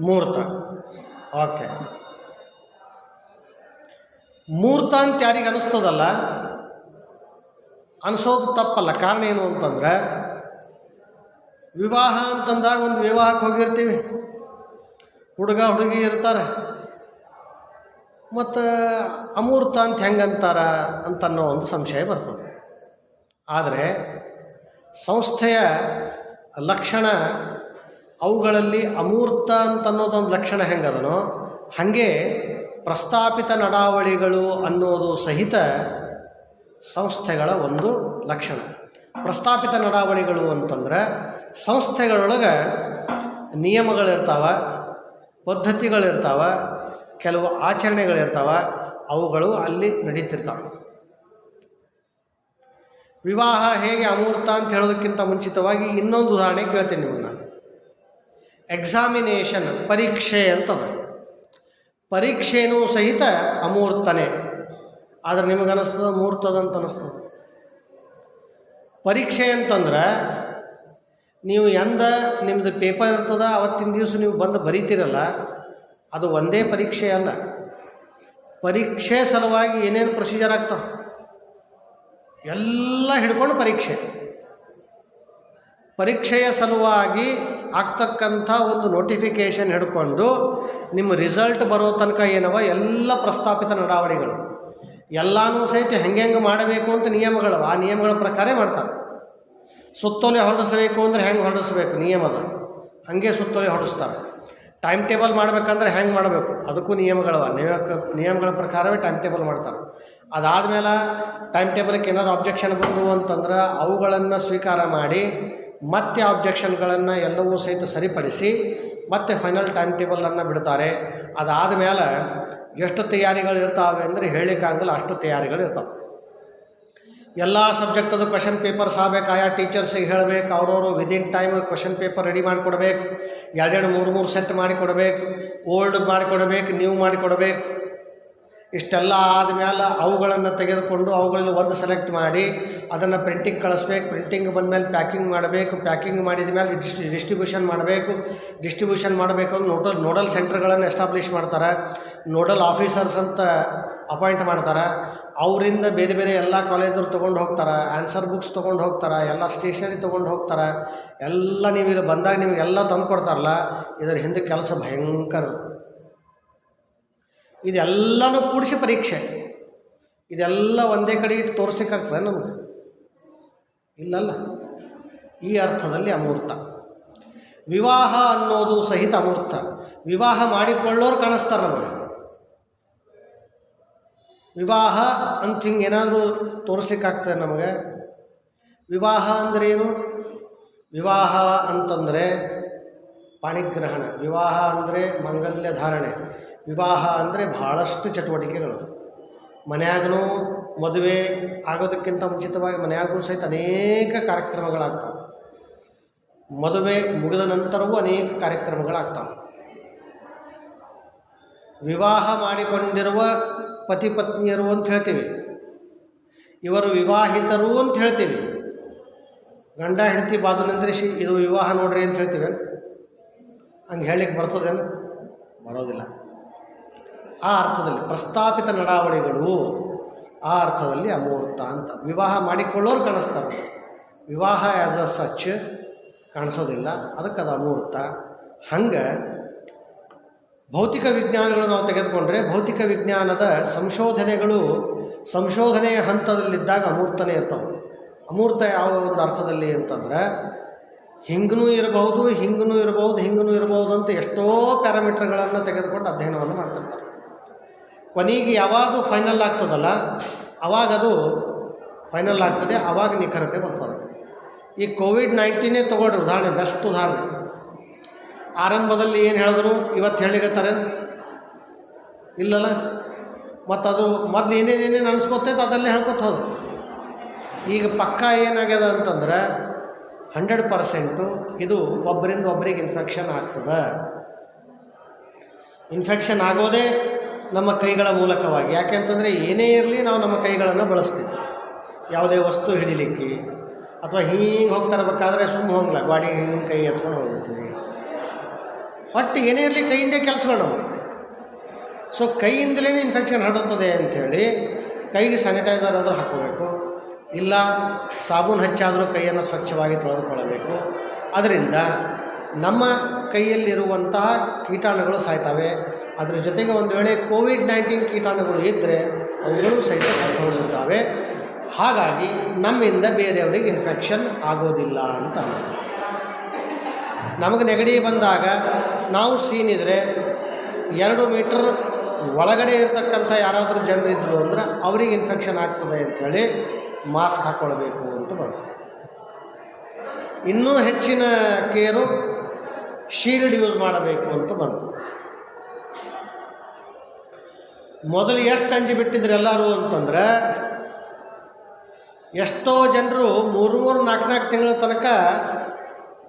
ಮೂರ್ತ. ಓಕೆ, ಮೂರ್ತ ಅಂತ ಯಾರಿಗೆ ಅನಿಸ್ತದಲ್ಲ, ಅನಿಸೋದು ತಪ್ಪಲ್ಲ. ಕಾರಣ ಏನು ಅಂತಂದ್ರೆ, ವಿವಾಹ ಅಂತಂದಾಗ ಒಂದು ವಿವಾಹಕ್ಕೆ ಹೋಗಿರ್ತೀವಿ, ಹುಡುಗ ಹುಡುಗಿ ಇರ್ತಾರೆ, ಮತ್ತು ಅಮೂರ್ತ ಅಂತ ಹೆಂಗಂತಾರ ಅಂತನ್ನೋ ಒಂದು ಸಂಶಯ ಬರ್ತದೆ. ಆದರೆ ಸಂಸ್ಥೆಯ ಲಕ್ಷಣ ಅವುಗಳಲ್ಲಿ ಅಮೂರ್ತ ಅಂತನ್ನೋದೊಂದು ಲಕ್ಷಣ ಹೆಂಗದನೋ ಹಾಗೆ ಪ್ರಸ್ತಾಪಿತ ನಡಾವಳಿಗಳು ಅನ್ನೋದು ಸಹಿತ ಸಂಸ್ಥೆಗಳ ಒಂದು ಲಕ್ಷಣ. ಪ್ರಸ್ತಾಪಿತ ನಡಾವಳಿಗಳು ಅಂತಂದ್ರೆ ಸಂಸ್ಥೆಗಳೊಳಗೆ ನಿಯಮಗಳಿರ್ತಾವ, ಪದ್ಧತಿಗಳಿರ್ತಾವ, ಕೆಲವು ಆಚರಣೆಗಳಿರ್ತಾವ, ಅವುಗಳು ಅಲ್ಲಿ ನಡೀತಿರ್ತಾವೆ. ವಿವಾಹ ಹೇಗೆ ಅಮೂರ್ತ ಅಂತ ಹೇಳೋದಕ್ಕಿಂತ ಮುಂಚಿತವಾಗಿ ಇನ್ನೊಂದು ಉದಾಹರಣೆ ಕೇಳ್ತೀನಿ ನಿಮ್ಮನ್ನ. ಎಕ್ಸಾಮಿನೇಷನ್, ಪರೀಕ್ಷೆ ಅಂತದ. ಪರೀಕ್ಷೆನೂ ಸಹಿತ ಅಮೂರ್ತನೇ. ಆದರೆ ನಿಮಗನ್ನಿಸ್ತದ ಮೂರ್ತದಂತ ಅನ್ನಿಸ್ತದೆ. ಪರೀಕ್ಷೆ ಅಂತಂದ್ರೆ ನೀವು ನಿಮ್ಮದು ಪೇಪರ್ ಇರ್ತದ, ಅವತ್ತಿನ ದಿವಸ ನೀವು ಬಂದು ಬರೀತಿರಲ್ಲ, ಅದು ಒಂದೇ ಪರೀಕ್ಷೆ ಅಲ್ಲ. ಪರೀಕ್ಷೆ ಸಲುವಾಗಿ ಏನೇನು ಪ್ರೊಸೀಜರ್ ಆಗ್ತಾವೆ ಎಲ್ಲ ಹಿಡ್ಕೊಂಡು ಪರೀಕ್ಷೆಯ ಸಲುವಾಗಿ ಆಗ್ತಕ್ಕಂಥ ಒಂದು ನೋಟಿಫಿಕೇಷನ್ ಹಿಡ್ಕೊಂಡು ನಿಮ್ಮ ರಿಸಲ್ಟ್ ಬರೋ ತನಕ ಏನವ ಎಲ್ಲ ಪ್ರಸ್ತಾಪಿತ ನಡಾವಳಿಗಳು ಎಲ್ಲನೂ ಸಹಿತ ಹೆಂಗೆ ಮಾಡಬೇಕು ಅಂತ ನಿಯಮಗಳವ. ಆ ನಿಯಮಗಳ ಪ್ರಕಾರ ಮಾಡ್ತಾರೆ. ಸುತ್ತೋಲೆ ಹೊರಡಿಸಬೇಕು ಅಂದರೆ ಹೆಂಗೆ ಹೊರಡಿಸ್ಬೇಕು ನಿಯಮದ, ಹಾಗೆ ಸುತ್ತೋಲೆ ಹೊರಡಿಸ್ತಾರೆ. ಟೈಮ್ ಟೇಬಲ್ ಮಾಡಬೇಕಂದ್ರೆ ಹೆಂಗೆ ಮಾಡಬೇಕು ಅದಕ್ಕೂ ನಿಯಮಗಳವ. ನಿಯಮಗಳ ಪ್ರಕಾರವೇ ಟೈಮ್ ಟೇಬಲ್ ಮಾಡ್ತಾರೆ. ಅದಾದಮೇಲೆ ಟೈಮ್ ಟೇಬಲ್ಗೆ ಏನಾದ್ರು ಆಬ್ಜೆಕ್ಷನ್ ಬಂದವು ಅಂತಂದ್ರೆ ಅವುಗಳನ್ನು ಸ್ವೀಕಾರ ಮಾಡಿ ಮತ್ತೆ ಆಬ್ಜೆಕ್ಷನ್ಗಳನ್ನು ಎಲ್ಲವೂ ಸಹಿತ ಸರಿಪಡಿಸಿ ಮತ್ತೆ ಫೈನಲ್ ಟೈಮ್ ಟೇಬಲನ್ನು ಬಿಡ್ತಾರೆ. ಅದಾದಮೇಲೆ ಎಷ್ಟು ತಯಾರಿಗಳು ಇರ್ತಾವೆ ಅಂದರೆ ಹೇಳಲಿಕ್ಕಾಗಲ್ಲ, ಅಷ್ಟು ತಯಾರಿಗಳು ಇರ್ತಾವೆ. ಎಲ್ಲ ಸಬ್ಜೆಕ್ಟದು ಕ್ವಶನ್ ಪೇಪರ್ಸ್ ಆಗಬೇಕು, ಆಯಾ ಟೀಚರ್ಸಿಗೆ ಹೇಳಬೇಕು, ಅವ್ರವರು within time question paper ready ಮಾಡಿಕೊಡ್ಬೇಕು, 2-3 ಸೆಟ್ ಮಾಡಿಕೊಡ್ಬೇಕು, ಓಲ್ಡ್ ಮಾಡಿಕೊಡ್ಬೇಕು, ನ್ಯೂ ಮಾಡಿಕೊಡ್ಬೇಕು. ಇಷ್ಟೆಲ್ಲ ಆದಮೇಲೆ ಅವುಗಳನ್ನು ತೆಗೆದುಕೊಂಡು ಅವುಗಳಲ್ಲಿ ಒಂದು ಸೆಲೆಕ್ಟ್ ಮಾಡಿ ಅದನ್ನು ಪ್ರಿಂಟಿಂಗ್ ಕಳಿಸ್ಬೇಕು. ಪ್ರಿಂಟಿಂಗ್ ಬಂದಮೇಲೆ ಪ್ಯಾಕಿಂಗ್ ಮಾಡಬೇಕು. ಪ್ಯಾಕಿಂಗ್ ಮಾಡಿದ ಮೇಲೆ ಡಿಸ್ಟ್ರಿಬ್ಯೂಷನ್ ಮಾಡಬೇಕು. ಡಿಸ್ಟ್ರಿಬ್ಯೂಷನ್ ಮಾಡಬೇಕು ಅಂದ್ರೆ ನೋಡಲ್ ಸೆಂಟರ್ಗಳನ್ನು ಎಸ್ಟಾಬ್ಲಿಷ್ ಮಾಡ್ತಾರೆ. ನೋಡಲ್ ಆಫೀಸರ್ಸ್ ಅಂತ ಅಪಾಯಿಂಟ್ ಮಾಡ್ತಾರೆ. ಅವರಿಂದ ಬೇರೆ ಬೇರೆ ಎಲ್ಲ ಕಾಲೇಜವ್ರು ತೊಗೊಂಡು ಹೋಗ್ತಾರೆ. ಆನ್ಸರ್ ಬುಕ್ಸ್ ತೊಗೊಂಡು ಹೋಗ್ತಾರೆ, ಎಲ್ಲ ಸ್ಟೇಷನರಿ ತೊಗೊಂಡು ಹೋಗ್ತಾರೆ. ಎಲ್ಲ ನೀವು ಇಲ್ಲಿ ಬಂದಾಗ ನಿಮಗೆಲ್ಲ ತಂದು ಕೊಡ್ತಾರಲ್ಲ, ಇದರ ಹಿಂದೆ ಕೆಲಸ ಭಯಂಕರ. ಇದೆಲ್ಲನೂ ಕೂಡಿಸಿ ಪರೀಕ್ಷೆ. ಇದೆಲ್ಲ ಒಂದೇ ಕಡೆ ಇಟ್ಟು ತೋರಿಸ್ಲಿಕ್ಕಾಗ್ತದೆ ನಮಗೆ? ಇಲ್ಲಲ್ಲ. ಈ ಅರ್ಥದಲ್ಲಿ ಅಮೂರ್ತ. ವಿವಾಹ ಅನ್ನೋದು ಸಹಿತ ಅಮೂರ್ತ. ವಿವಾಹ ಮಾಡಿಕೊಳ್ಳೋರು ಕಾಣಿಸ್ತಾರೆ ನಮಗೆ. ವಿವಾಹ ಅಂತ ಹಿಂಗೆ ಏನಾದರೂ ತೋರಿಸ್ಲಿಕ್ಕಾಗ್ತದೆ ನಮಗೆ? ವಿವಾಹ ಅಂದರೆ ಏನು? ವಿವಾಹ ಅಂತಂದರೆ ಪಾಣಿಗ್ರಹಣ, ವಿವಾಹ ಅಂದರೆ ಮಾಂಗಲ್ಯ ಧಾರಣೆ, ವಿವಾಹ ಅಂದರೆ ಭಾಳಷ್ಟು ಚಟುವಟಿಕೆಗಳು. ಮನೆಯಾಗೂ ಮದುವೆ ಆಗೋದಕ್ಕಿಂತ ಮುಂಚಿತವಾಗಿ ಮನೆಯಾಗೂ ಸಹಿತ ಅನೇಕ ಕಾರ್ಯಕ್ರಮಗಳಾಗ್ತವೆ. ಮದುವೆ ಮುಗಿದ ನಂತರವೂ ಅನೇಕ ಕಾರ್ಯಕ್ರಮಗಳಾಗ್ತವೆ. ವಿವಾಹ ಮಾಡಿಕೊಂಡಿರುವ ಪತಿ ಪತ್ನಿಯರು ಅಂತ ಹೇಳ್ತೀವಿ, ಇವರು ವಿವಾಹಿತರು ಅಂತ ಹೇಳ್ತೀವಿ. ಗಂಡ ಹೆಂಡತಿ ಬಾಜು ನಿಂದ್ರಿಸಿ ಇದು ವಿವಾಹ ನೋಡ್ರಿ ಅಂತ ಹೇಳ್ತೀವಿ. ಹಂಗೆ ಹೇಳಲಿಕ್ಕೆ ಬರ್ತದೇನು? ಬರೋದಿಲ್ಲ. ಆ ಅರ್ಥದಲ್ಲಿ ಪ್ರಸ್ತಾಪಿತ ನಡಾವಳಿಗಳು, ಆ ಅರ್ಥದಲ್ಲಿ ಅಮೂರ್ತ ಅಂತ. ವಿವಾಹ ಮಾಡಿಕೊಳ್ಳೋರು ಕಾಣಿಸ್ತಾರೆ, ವಿವಾಹ ಆ್ಯಸ್ ಅ ಸಚ್ ಕಾಣಿಸೋದಿಲ್ಲ. ಅದಕ್ಕೆ ಅದು ಅಮೂರ್ತ. ಹಂಗೆ ಭೌತಿಕ ವಿಜ್ಞಾನಗಳು ನಾವು ತೆಗೆದುಕೊಂಡ್ರೆ, ಭೌತಿಕ ವಿಜ್ಞಾನದ ಸಂಶೋಧನೆಯ ಹಂತದಲ್ಲಿದ್ದಾಗ ಅಮೂರ್ತನೇ ಇರ್ತವೆ. ಅಮೂರ್ತ ಯಾವ ಒಂದು ಅರ್ಥದಲ್ಲಿ ಅಂತಂದರೆ, ಹಿಂಗೂ ಇರಬಹುದು, ಹಿಂಗೂ ಇರಬಹುದು, ಹಿಂಗೂ ಇರಬಹುದು ಅಂತ ಎಷ್ಟೋ ಪ್ಯಾರಾಮೀಟರ್ಗಳನ್ನು ತೆಗೆದುಕೊಂಡು ಅಧ್ಯಯನವನ್ನು ಮಾಡ್ತಿರ್ತಾರೆ. ಕೊನೆಗೆ ಯಾವಾಗ ಫೈನಲ್ ಆಗ್ತದಲ್ಲ, ಅವಾಗದು ಫೈನಲ್ ಆಗ್ತದೆ, ಆವಾಗ ನಿಖರತೆ ಬರ್ತದೆ. ಈ ಕೋವಿಡ್-19 ತೊಗೊಳ್ರಿ ಉದಾಹರಣೆ, ಬೆಸ್ಟ್ ಉದಾಹರಣೆ. ಆರಂಭದಲ್ಲಿ ಏನು ಹೇಳಿದ್ರು, ಇವತ್ತು ಹೇಳಿಗತ್ತಾರೆ ಇಲ್ಲಲ್ಲ? ಮತ್ತು ಅದು ಮೊದಲು ಏನೇನೇನೇನು ಅನಿಸ್ಕೊತೈತೆ ಅದಲ್ಲೇ ಹೇಳ್ಕೊತ ಹೋದ್ರು. ಈಗ ಪಕ್ಕ ಏನಾಗ್ಯದ ಅಂತಂದ್ರೆ 100% ಇದು ಒಬ್ಬರಿಂದ ಒಬ್ಬರಿಗೆ ಇನ್ಫೆಕ್ಷನ್ ಆಗ್ತದೆ. ಇನ್ಫೆಕ್ಷನ್ ಆಗೋದೇ ನಮ್ಮ ಕೈಗಳ ಮೂಲಕವಾಗಿ. ಯಾಕೆ ಅಂತಂದರೆ ಏನೇ ಇರಲಿ ನಾವು ನಮ್ಮ ಕೈಗಳನ್ನು ಬಳಸ್ತೀವಿ. ಯಾವುದೇ ವಸ್ತು ಹಿಡಿಲಿಕ್ಕೆ ಅಥವಾ ಹೀಗೆ ಹೋಗ್ತಾ ಇರಬೇಕಾದ್ರೆ ಸುಮ್ಮನೆ ಹೋಗಲ್ಲ, ಗಾಡಿಗೆ ಹಿಂಗೆ ಕೈ ಎತ್ಕೊಂಡು ಹೋಗ್ಬಿಡ್ತೀವಿ. ಒಟ್ಟು ಏನೇ ಇರಲಿ ಕೈಯಿಂದೇ ಕೆಲಸಗಳು ನಾವು. ಸೊ ಕೈಯಿಂದಲೇ ಇನ್ಫೆಕ್ಷನ್ ಹರಡುತ್ತದೆ ಅಂಥೇಳಿ ಕೈಗೆ ಸ್ಯಾನಿಟೈಸರ್ ಆದರೂ ಹಾಕ್ಕೋಬೇಕು, ಇಲ್ಲ ಸಾಬೂನು ಹಚ್ಚಾದರೂ ಕೈಯನ್ನು ಸ್ವಚ್ಛವಾಗಿ ತೊಳೆದುಕೊಳ್ಳಬೇಕು. ಅದರಿಂದ ನಮ್ಮ ಕೈಯಲ್ಲಿರುವಂತಹ ಕೀಟಾಣುಗಳು ಸಾಯ್ತವೆ. ಅದರ ಜೊತೆಗೆ ಒಂದು ವೇಳೆ ಕೋವಿಡ್-19 ಕೀಟಾಣುಗಳು ಇದ್ದರೆ ಅವುಗಳು ಸಹಿತ ಸತ್ತೋಗಿರ್ತವೆ. ಹಾಗಾಗಿ ನಮ್ಮಿಂದ ಬೇರೆಯವರಿಗೆ ಇನ್ಫೆಕ್ಷನ್ ಆಗೋದಿಲ್ಲ ಅಂತ. ನಮಗೆ ನೆಗಡಿ ಬಂದಾಗ ನಾವು ಸೀನಿದ್ರೆ 2 ಮೀಟರ್ ಒಳಗಡೆ ಇರ್ತಕ್ಕಂಥ ಯಾರಾದರೂ ಜನರಿದ್ದರು ಅಂದ್ರೆ ಅವ್ರಿಗೆ ಇನ್ಫೆಕ್ಷನ್ ಆಗ್ತದೆ ಅಂಥೇಳಿ ಮಾಸ್ಕ್ ಹಾಕ್ಕೊಳ್ಬೇಕು ಅಂತ ಬಂತು. ಇನ್ನೂ ಹೆಚ್ಚಿನ ಕೇರು ಶೀಲ್ಡ್ ಯೂಸ್ ಮಾಡಬೇಕು ಅಂತ ಬಂತು. ಮೊದಲು ಎಷ್ಟು ಅಂಜಿ ಬಿಟ್ಟಿದ್ರು ಎಲ್ಲರೂ ಅಂತಂದ್ರೆ, ಎಷ್ಟೋ ಜನರು 3-4 ತಿಂಗಳ ತನಕ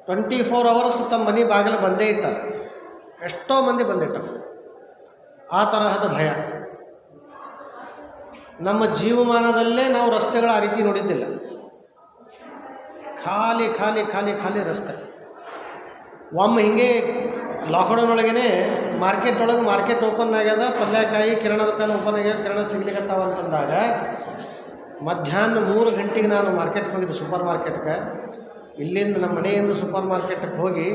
24 hours ತಮ್ಮ ಮನೆ ಬಾಗಿಲು ಬಂದೇ ಇಟ್ಟಾರೆ. ಎಷ್ಟೋ ಮಂದಿ ಬಂದಿಟ್ಟಾರೆ. ಆ ತರಹದ ಭಯ ನಮ್ಮ ಜೀವಮಾನದಲ್ಲೇ ನಾವು ರಸ್ತೆಗಳ ಆ ರೀತಿ ನೋಡಿದ್ದಿಲ್ಲ. ಖಾಲಿ ಖಾಲಿ ಖಾಲಿ ಖಾಲಿ ರಸ್ತೆ. ಒಮ್ಮೆ ಹಿಂಗೆ ಲಾಕ್ಡೌನ್ ಒಳಗೇ ಮಾರ್ಕೆಟ್ ಓಪನ್ ಆಗ್ಯದ, ಪಲ್ಯಕಾಯಿ ಕಿರಾಣ ದುಕಾನ್ ಓಪನ್ ಆಗ್ಯದ, ಕಿರಾಣ ಸಿಗ್ಲಿಕ್ಕತ್ತಾವ ಅಂತಂದಾಗ ಮಧ್ಯಾಹ್ನ 3 ಗಂಟೆಗೆ ನಾನು ಮಾರ್ಕೆಟ್ಗೆ ಹೋಗಿದ್ದೆ, ಸೂಪರ್ ಮಾರ್ಕೆಟ್ಗೆ. ಇಲ್ಲಿಂದ ನಮ್ಮ ಮನೆಯಿಂದ ಸೂಪರ್ ಮಾರ್ಕೆಟ್ಗೆ ಹೋಗಿ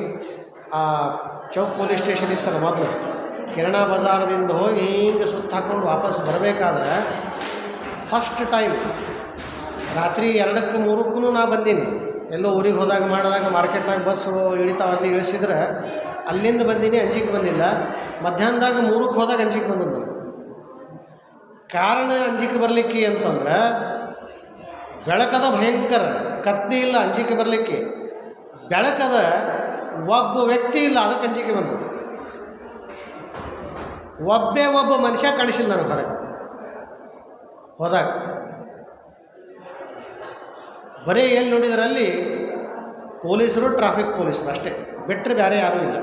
ಆ ಚೌಕ್ ಪೊಲೀಸ್ ಸ್ಟೇಷನ್ ಇತ್ತಲ್ಲ ಮೊದಲು, ಕಿರಾಣ ಬಜಾರದಿಂದ ಹೋಗಿ ಹಿಂಗೆ ಸುತ್ತ ಹಾಕ್ಕೊಂಡು ವಾಪಸ್ ಬರಬೇಕಾದ್ರೆ ಫಸ್ಟ್ ಟೈಮ್ ರಾತ್ರಿ 2-3ಕ್ಕೂ ನಾ ಬಂದೀನಿ. ಎಲ್ಲೋ ಊರಿಗೆ ಹೋದಾಗ ಮಾಡಿದಾಗ ಮಾರ್ಕೆಟ್ನಾಗ ಬಸ್ ಇಳಿತಾವ ಅಲ್ಲಿ ಇಳಿಸಿದ್ರೆ ಅಲ್ಲಿಂದ ಬಂದೀನಿ ಅಂಜಿಕೆ ಬಂದಿಲ್ಲ. ಮಧ್ಯಾಹ್ನದಾಗ 3ಕ್ಕೆ ಹೋದಾಗ ಅಂಜಿಕೆ ಬಂದದ್ದು. ಕಾರಣ ಅಂಜಿಕೆ ಬರಲಿಕ್ಕೆ ಅಂತಂದ್ರೆ ಬೆಳಕದ ಭಯಂಕರ, ಕತ್ತಿ ಇಲ್ಲ ಅಂಜಿಕೆ ಬರಲಿಕ್ಕೆ, ಬೆಳಕದ ಒಬ್ಬ ವ್ಯಕ್ತಿ ಇಲ್ಲ ಅದಕ್ಕೆ ಅಂಜಿಕೆ ಬಂದದ್ದು. ಒಬ್ಬ ಮನುಷ್ಯ ಕಾಣಿಸಿಲ್ಲ ನನಗೆ ಹೊರಗೆ ಹೋದಾಗ. ಬರೀ ಎಲ್ಲಿ ನೋಡಿದ್ರಲ್ಲಿ ಪೊಲೀಸರು, ಟ್ರಾಫಿಕ್ ಪೊಲೀಸರು ಅಷ್ಟೇ, ಬಿಟ್ಟರೆ ಬೇರೆ ಯಾರೂ ಇಲ್ಲ.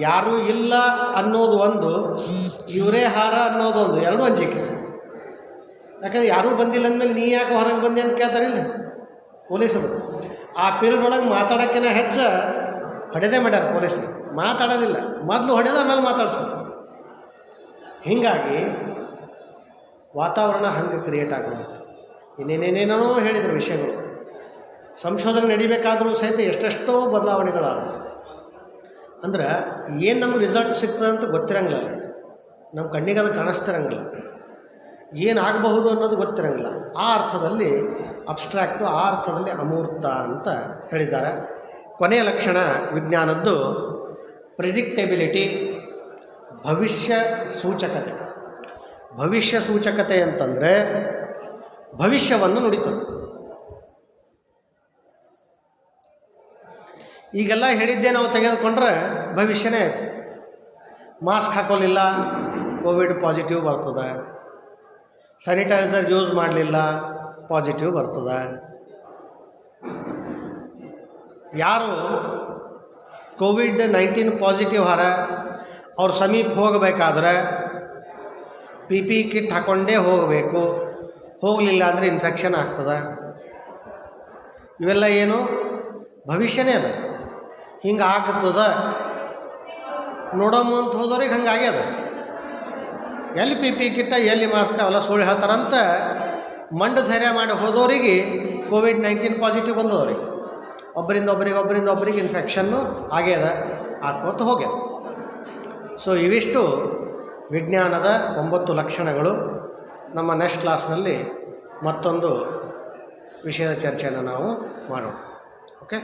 ಯಾರೂ ಇಲ್ಲ ಅನ್ನೋದು ಒಂದು, ಇವರೇ ಹಾರ ಅನ್ನೋದು ಒಂದು, ಎರಡೂ ಅಂಜಿಕೆ. ಯಾಕಂದ್ರೆ ಯಾರೂ ಬಂದಿಲ್ಲ ಅಂದಮೇಲೆ ನೀ ಯಾಕೆ ಹೊರಗೆ ಬಂದೆ ಅಂತ ಕೇಳ್ತಾರಿಲ್ಲ ಪೊಲೀಸರು. ಆ ಪೀರಿಯಡ್ ಒಳಗೆ ಮಾತಾಡೋಕ್ಕಿಂತ ಹೆಚ್ಚು ಹೊಡೆದೇ ಮಾಡ್ಯಾರ ಪೊಲೀಸರು. ಮಾತಾಡೋದಿಲ್ಲ, ಮೊದಲು ಹೊಡೆದ ಆಮೇಲೆ ಮಾತಾಡ್ಸೋದು. ಹೀಗಾಗಿ ವಾತಾವರಣ ಹಂಗೆ ಕ್ರಿಯೇಟ್ ಆಗೋಗಿತ್ತು. ಇನ್ನೇನೇನೇನೋ ಹೇಳಿದರು ವಿಷಯಗಳು. ಸಂಶೋಧನೆ ನಡಿಬೇಕಾದರೂ ಸಹಿತ ಎಷ್ಟೆಷ್ಟೋ ಬದಲಾವಣೆಗಳಾದವು. ಅಂದ್ರೆ ಏನು ನಮ್ಗೆ ರಿಸಲ್ಟ್ ಸಿಗ್ತದೆ ಅಂತ ಗೊತ್ತಿರಂಗಿಲ್ಲ, ನಮ್ಮ ಕಣ್ಣಿಗೆ ಅದು ಕಾಣಿಸ್ತಿರಂಗಿಲ್ಲ, ಏನಾಗಬಹುದು ಅನ್ನೋದು ಗೊತ್ತಿರಂಗಿಲ್ಲ. ಆ ಅರ್ಥದಲ್ಲಿ ಅಬ್ಸ್ಟ್ರಾಕ್ಟು, ಆ ಅರ್ಥದಲ್ಲಿ ಅಮೂರ್ತ ಅಂತ ಹೇಳಿದ್ದಾರೆ. ಕೊನೆಯ ಲಕ್ಷಣ ವಿಜ್ಞಾನದ್ದು ಪ್ರಿಡಿಕ್ಟೆಬಿಲಿಟಿ, ಭವಿಷ್ಯ ಸೂಚಕತೆ. ಭವಿಷ್ಯ ಸೂಚಕತೆ ಅಂತಂದರೆ ಭವಿಷ್ಯವನ್ನು ನುಡಿತದೆ. ಈಗೆಲ್ಲ ಹೇಳಿದ್ದೆ ನಾವು ತೆಗೆದುಕೊಂಡ್ರೆ ಭವಿಷ್ಯನೇ ಆಯಿತು. ಮಾಸ್ಕ್ ಹಾಕೋಲಿಲ್ಲ, ಕೋವಿಡ್ ಪಾಸಿಟಿವ್ ಬರ್ತದೆ. ಸ್ಯಾನಿಟೈಸರ್ ಯೂಸ್ ಮಾಡಲಿಲ್ಲ, ಪಾಸಿಟಿವ್ ಬರ್ತದೆ. ಯಾರು ಕೋವಿಡ್-19 ಪಾಸಿಟಿವ್ ಹಾರ ಅವ್ರ ಸಮೀಪ ಹೋಗಬೇಕಾದ್ರೆ PPE ಕಿಟ್ ಹಾಕ್ಕೊಂಡೇ ಹೋಗಬೇಕು, ಹೋಗಲಿಲ್ಲ ಅಂದರೆ ಇನ್ಫೆಕ್ಷನ್ ಆಗ್ತದೆ. ಇವೆಲ್ಲ ಏನು ಭವಿಷ್ಯನೇ ಅದ. ಹಿಂಗೆ ಆಗ್ತದ ನೋಡಮ್ಮ ಅಂತ ಹೋದವ್ರಿಗೆ ಹಂಗಾಗ್ಯದ. ಎಲ್ಲಿ PPE ಕಿಟ್ಟ, ಎಲ್ಲಿ ಮಾಸ್ಕ್ ಅವೆಲ್ಲ ಸುಳ್ಳು ಹೇಳ್ತಾರಂತ ಮಂಡು ಧೈರ್ಯ ಮಾಡಿ ಹೋದವರಿಗೆ ಕೋವಿಡ್-19 ಪಾಸಿಟಿವ್ ಬಂದವ್ರಿಗೆ ಒಬ್ಬರಿಂದ ಒಬ್ಬರಿಗೆ ಇನ್ಫೆಕ್ಷನ್ನು ಆಗ್ಯದ, ಆತ್ಮಹತ್ಯೆ ಹೋಗ್ಯದ. ಸೊ ಇವಿಷ್ಟು ವಿಜ್ಞಾನದ 9 ಲಕ್ಷಣಗಳು. ನಮ್ಮ ನೆಕ್ಸ್ಟ್ ಕ್ಲಾಸ್ನಲ್ಲಿ ಮತ್ತೊಂದು ವಿಷಯದ ಚರ್ಚೆಯನ್ನು ನಾವು ಮಾಡೋಣ. ಓಕೆ.